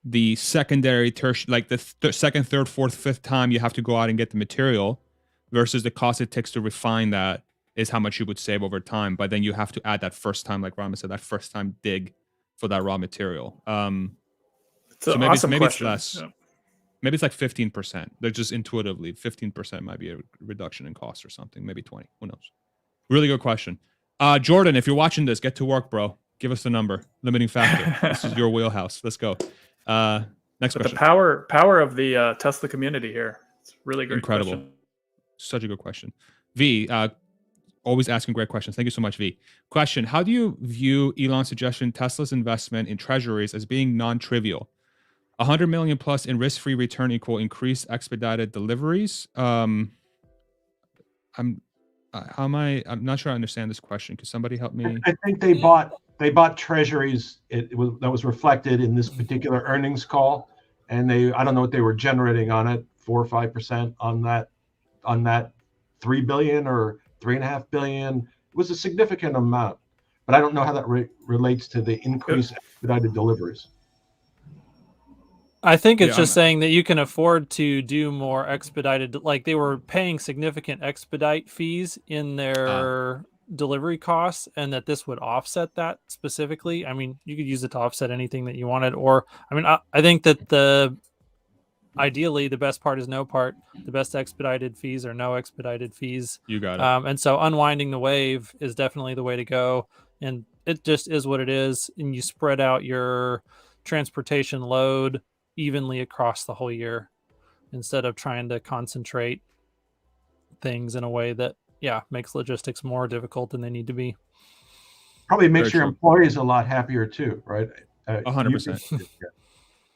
the secondary, tertiary, like the second, third, fourth, fifth time you have to go out and get the material, versus the cost it takes to refine that is how much you would save over time. But then you have to add that first time, like Rama said, that first time dig for that raw material. So maybe it's less. Yeah. Maybe it's like 15%. They're just intuitively 15% might be a reduction in cost or something. Maybe 20. Who knows? Really good question. Jordan, if you're watching this, get to work, bro. Give us the number. Limiting factor. This is your wheelhouse. Let's go. Next question. The power of the Tesla community here. It's really great. Incredible. Question. Such a good question. V, always asking great questions. Thank you so much, V. Question: how do you view Elon's suggestion Tesla's investment in treasuries as being non-trivial? 100 million plus in risk-free return equal increased expedited deliveries. I'm not sure I understand this question. Could somebody help me? I think they bought treasuries. That was reflected in this particular earnings call, and I don't know what they were generating on it, 4 or 5% on that 3 billion or 3.5 billion. It was a significant amount, but I don't know how that relates to the increased expedited deliveries. I think it's just saying that you can afford to do more expedited, like they were paying significant expedite fees in their delivery costs, and that this would offset that specifically. I mean, you could use it to offset anything that you wanted, or I mean, I think that ideally the best part is no part. The best expedited fees are no expedited fees. You got it. And so unwinding the wave is definitely the way to go, and it just is what it is. And you spread out your transportation load evenly across the whole year instead of trying to concentrate things in a way that makes logistics more difficult than they need to be. Probably makes your employees a lot happier too, right? 100%.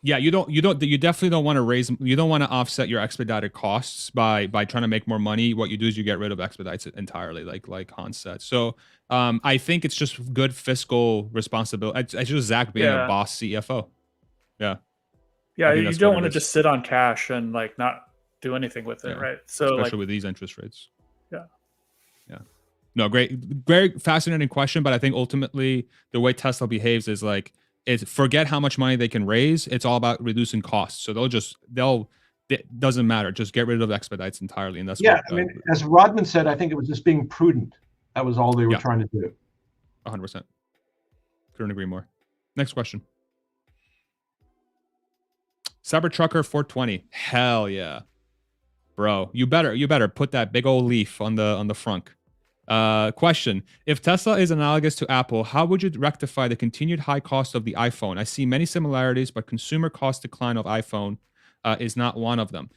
Yeah, you definitely don't want to you don't want to offset your expedited costs by trying to make more money. What you do is you get rid of expedites entirely, like Hans said. So I think it's just good fiscal responsibility. It's just Zach being a boss CFO. Yeah. Yeah, you don't want to just sit on cash and like not do anything with it, right? So especially with these interest rates. Yeah. No, great, fascinating question. But I think ultimately the way Tesla behaves is forget how much money they can raise. It's all about reducing costs. So it doesn't matter. Just get rid of expedites entirely. And that's as Rodman said, I think it was just being prudent. That was all they were trying to do. 100%. Couldn't agree more. Next question. Cybertrucker 420. Hell yeah. Bro, you better put that big old leaf on the front. Question: if Tesla is analogous to Apple, how would you rectify the continued high cost of the iPhone? I see many similarities, but consumer cost decline of iPhone is not one of them.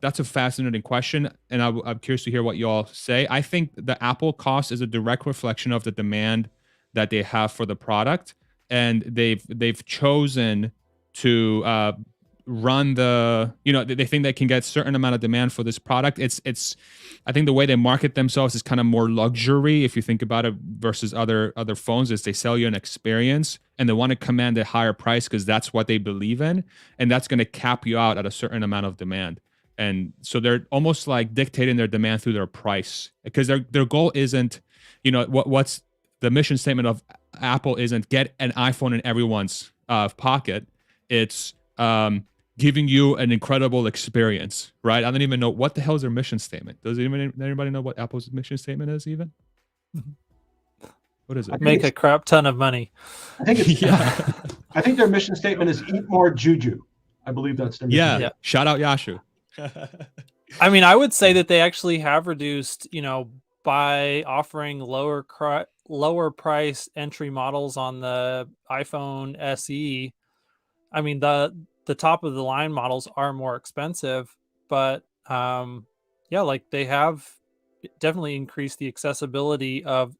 That's a fascinating question, and I'm curious to hear what you all say. I think the Apple cost is a direct reflection of the demand that they have for the product, and they've chosen to run they think they can get a certain amount of demand for this product. I think the way they market themselves is kind of more luxury, if you think about it, versus other phones, is they sell you an experience and they want to command a higher price because that's what they believe in, and that's going to cap you out at a certain amount of demand. And so they're almost like dictating their demand through their price, because their goal isn't, what's the mission statement of Apple isn't get an iPhone in everyone's pocket. It's giving you an incredible experience, right? I don't even know what the hell is their mission statement. Does anybody know what Apple's mission statement is even? What is it? Make a crap ton of money. I think it's I think their mission statement is eat more juju. I believe that's their mission statement. Shout out Yashu. I mean, I would say that they actually have reduced, by offering lower price entry models on the iPhone SE. I mean, the top of the line models are more expensive, but they have definitely increased the accessibility of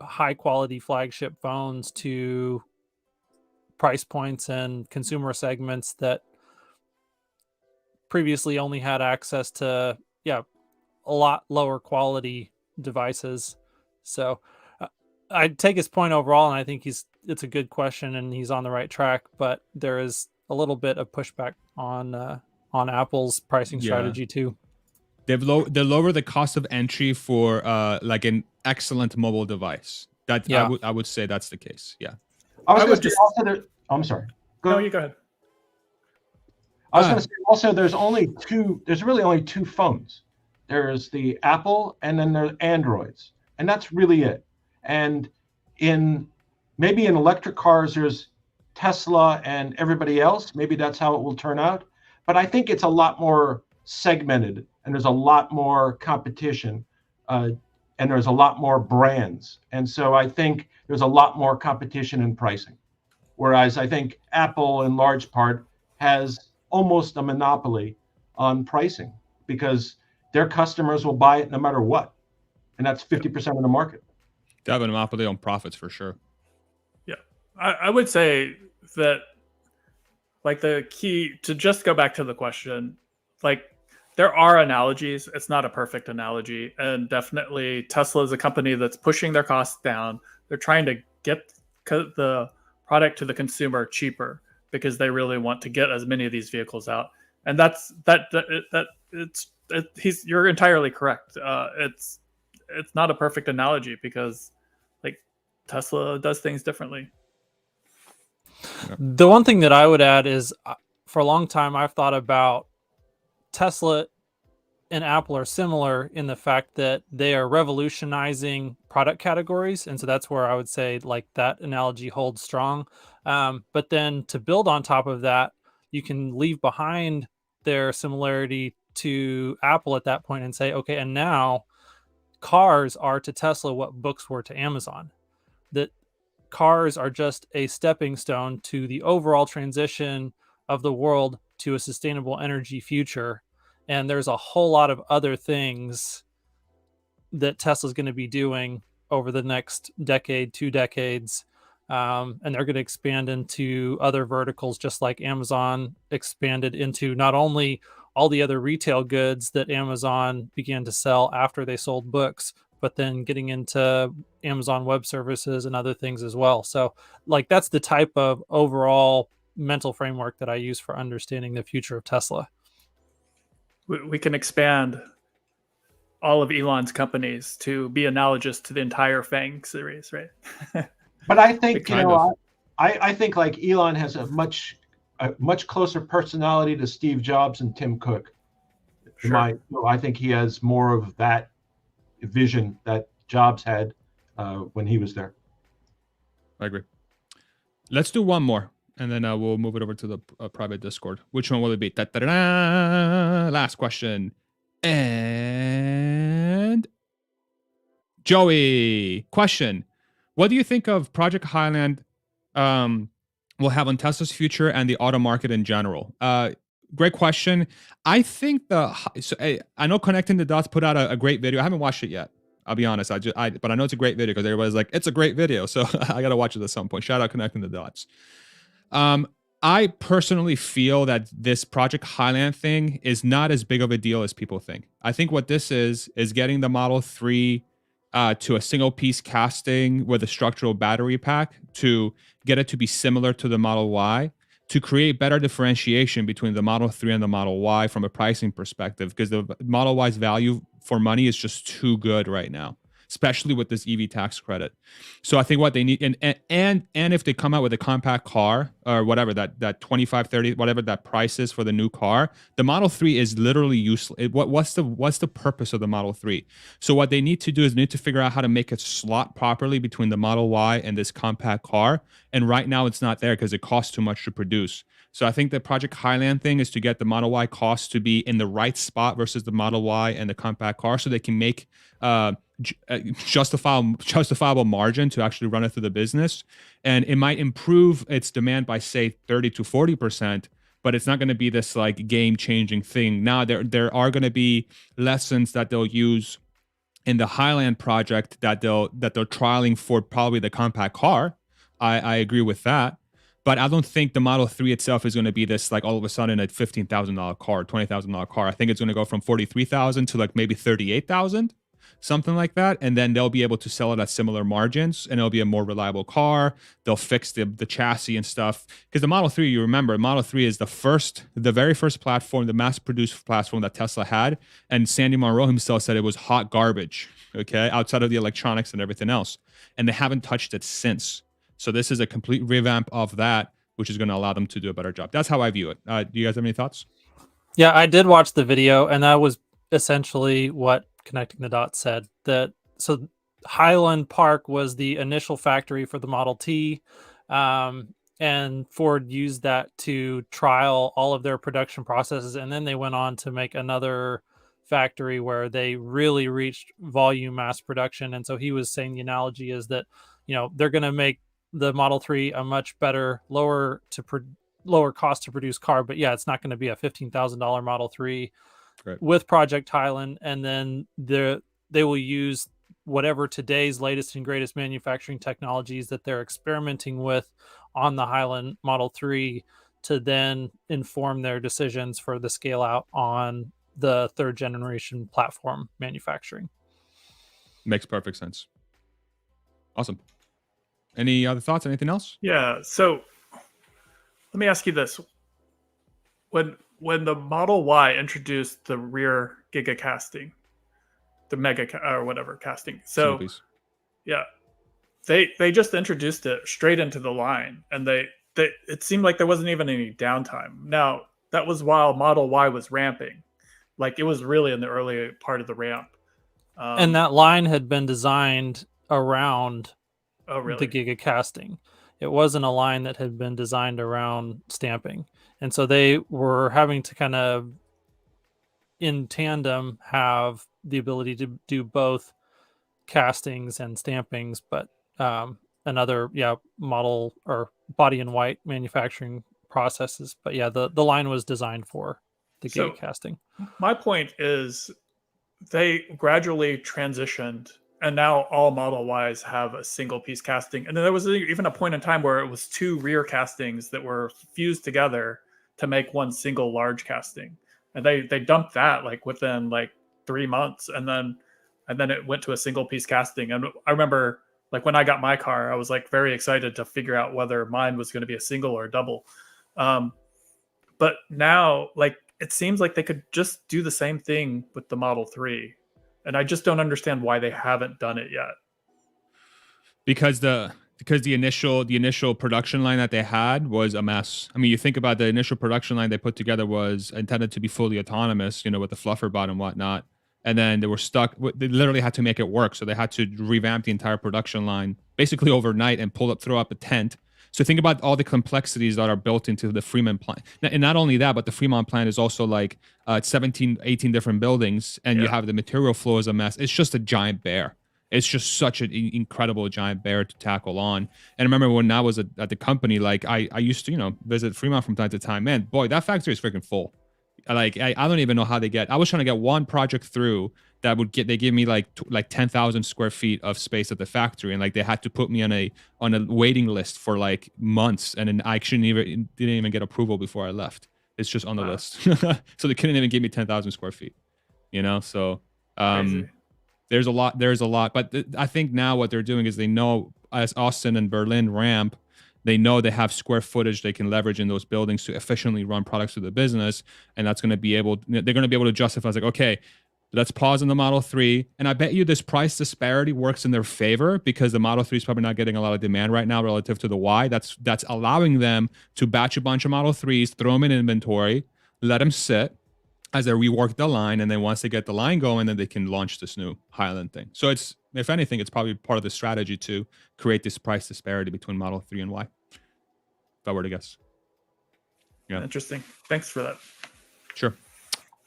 high quality flagship phones to price points and consumer segments that previously only had access to a lot lower quality devices. So I take his point overall, and I think it's a good question and he's on the right track, but there is a little bit of pushback on Apple's pricing strategy too. They lower the cost of entry for an excellent mobile device. I would say that's the case. Yeah. I'm sorry. No, you go ahead. I was going to say also there's really only two phones. There's the Apple and then there's Androids. And that's really it. And maybe in electric cars, there's Tesla and everybody else. Maybe that's how it will turn out. But I think it's a lot more segmented, and there's a lot more competition, and there's a lot more brands. And so I think there's a lot more competition in pricing. Whereas I think Apple, in large part, has almost a monopoly on pricing because their customers will buy it no matter what. And that's 50% of the market. They have a monopoly on profits for sure. Yeah. I would say that like the key to just go back to the question, like there are analogies. It's not a perfect analogy. And definitely Tesla is a company that's pushing their costs down. They're trying to get the product to the consumer cheaper because they really want to get as many of these vehicles out. And you're entirely correct. It's not a perfect analogy because like Tesla does things differently. The one thing that I would add is for a long time, I've thought about Tesla and Apple are similar in the fact that they are revolutionizing product categories. And so that's where I would say like that analogy holds strong. But then to build on top of that, you can leave behind their similarity to Apple at that point and say, okay, and now cars are to Tesla what books were to Amazon. That cars are just a stepping stone to the overall transition of the world to a sustainable energy future. And there's a whole lot of other things that Tesla's going to be doing over the next decade, 2 decades. And they're going to expand into other verticals, just like Amazon expanded into not only all the other retail goods that Amazon began to sell after they sold books, but then getting into Amazon Web Services and other things as well. So like that's the type of overall mental framework that I use for understanding the future of Tesla. We can expand all of Elon's companies to be analogous to the entire FANG series, right? But I think, I think like Elon has a much closer personality to Steve Jobs and Tim Cook. Sure. I think he has more of that vision that Jobs had when he was there. I agree. Let's do one more, and then we'll move it over to the private Discord. Which one will it be? Da-da-da-da! Last question. And Joey, question. What do you think of Project Highland will have on Tesla's future and the auto market in general? Great question. I think I know Connecting the Dots put out a great video. I haven't watched it yet. I'll be honest. But I know it's a great video because everybody's like, it's a great video. So I got to watch it at some point. Shout out Connecting the Dots. I personally feel that this Project Highland thing is not as big of a deal as people think. I think what this is getting the Model 3 to a single piece casting with a structural battery pack to get it to be similar to the Model Y, to create better differentiation between the Model 3 and the Model Y from a pricing perspective, because the Model Y's value for money is just too good right now, especially with this EV tax credit. So I think what they need, and if they come out with a compact car or whatever, that 25, 30, whatever that price is for the new car, the Model 3 is literally useless. What's the purpose of the Model 3? So what they need to do is they need to figure out how to make it slot properly between the Model Y and this compact car. And right now it's not there because it costs too much to produce. So I think the Project Highland thing is to get the Model Y cost to be in the right spot versus the Model Y and the compact car, so they can make justifiable margin to actually run it through the business. And it might improve its demand by say 30 to 40%, but it's not going to be this like game-changing thing. Now there are going to be lessons that they'll use in the Highland project that they're trialing for probably the compact car. I agree with that. But I don't think the Model 3 itself is going to be this like all of a sudden a $15,000 car, $20,000 car. I think it's going to go from $43,000 to like maybe $38,000, something like that. And then they'll be able to sell it at similar margins, and it'll be a more reliable car. They'll fix the chassis and stuff. Because the Model 3, you remember, Model 3 is the very first platform, the mass-produced platform that Tesla had. And Sandy Monroe himself said it was hot garbage, okay, outside of the electronics and everything else. And they haven't touched it since. So this is a complete revamp of that, which is going to allow them to do a better job. That's how I view it. Do you guys have any thoughts? Yeah, I did watch the video, and that was essentially what Connecting the Dots said. So Highland Park was the initial factory for the Model T, and Ford used that to trial all of their production processes, and then they went on to make another factory where they really reached volume mass production. And so he was saying the analogy is that, they're going to make the Model 3 a much better, lower cost to produce car. But yeah, it's not going to be a $15,000 Model 3 with Project Highland. And then they will use whatever today's latest and greatest manufacturing technologies that they're experimenting with on the Highland Model 3 to then inform their decisions for the scale out on the third generation platform manufacturing. Makes perfect sense. Awesome. Any other thoughts? Anything else? Yeah. So let me ask you this: when the Model Y introduced the rear giga casting, the mega or whatever casting, so yeah, they just introduced it straight into the line, and they it seemed like there wasn't even any downtime. Now that was while Model Y was ramping, like it was really in the early part of the ramp. And that line had been designed around really? the giga casting. It wasn't a line that had been designed around stamping. And so they were having to kind of in tandem have the ability to do both castings and stampings, but another model or body in white manufacturing processes. But yeah, the line was designed for the giga casting. My point is they gradually transitioned, and now all Model Ys have a single piece casting. And then there was even a point in time where it was two rear castings that were fused together to make one single large casting. And they dumped that like within like 3 months, and then it went to a single piece casting. And I remember like when I got my car, I was like very excited to figure out whether mine was going to be a single or a double. But now like it seems like they could just do the same thing with the Model 3. And I just don't understand why they haven't done it yet. Because the initial production line that they had was a mess. I mean, you think about the initial production line they put together was intended to be fully autonomous, with the fluffer bot and whatnot. And then they were stuck. They literally had to make it work. So they had to revamp the entire production line basically overnight and throw up a tent. So think about all the complexities that are built into the Fremont plant. And not only that, but the Fremont plant is also like 17, 18 different buildings, and you have the material flow as a mess. It's just a giant bear. It's just such an incredible giant bear to tackle on. And I remember when I was at the company, like I used to, visit Fremont from time to time. Man, boy, that factory is freaking full. Like I don't even know how I was trying to get one project through that they give me like 10,000 square feet of space at the factory, and like they had to put me on a waiting list for like months, and then I didn't even get approval before I left. It's just on the list. So they couldn't even give me 10,000 square feet, so there's a lot, but I think now what they're doing is they know as Austin and Berlin ramp, they know they have square footage they can leverage in those buildings to efficiently run products through the business. And they're going to be able to justify, like, okay, let's pause on the Model 3. And I bet you this price disparity works in their favor because the Model 3 is probably not getting a lot of demand right now relative to the Y. That's allowing them to batch a bunch of Model 3s, throw them in inventory, let them sit as they rework the line. And then once they get the line going, then they can launch this new Highland thing. So it's, if anything, it's probably part of the strategy to create this price disparity between Model 3 and Y. If I were to guess. Yeah. Interesting. Thanks for that. Sure.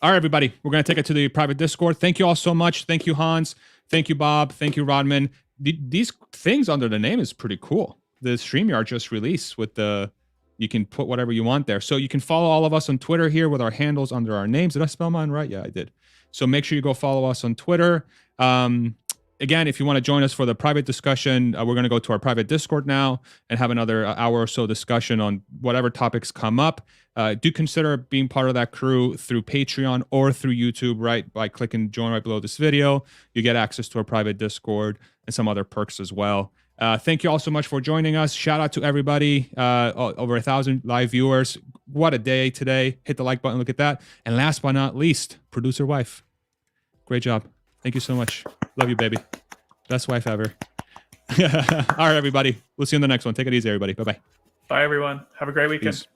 All right, everybody. We're going to take it to the private Discord. Thank you all so much. Thank you, Hans. Thank you, Bob. Thank you, Rodman. These things under the name is pretty cool. The StreamYard just released with you can put whatever you want there. So you can follow all of us on Twitter here with our handles under our names. Did I spell mine right? Yeah, I did. So make sure you go follow us on Twitter. Again, if you want to join us for the private discussion, we're going to go to our private Discord now and have another hour or so discussion on whatever topics come up. Do consider being part of that crew through Patreon or through YouTube, right? By clicking join right below this video. You get access to our private Discord and some other perks as well. Thank you all so much for joining us. Shout out to everybody. Over 1,000 live viewers. What a day today. Hit the like button. Look at that. And last but not least, producer wife. Great job. Thank you so much. Love you, baby. Best wife ever. All right, everybody. We'll see you in the next one. Take it easy, everybody. Bye-bye. Bye, everyone. Have a great weekend. Peace.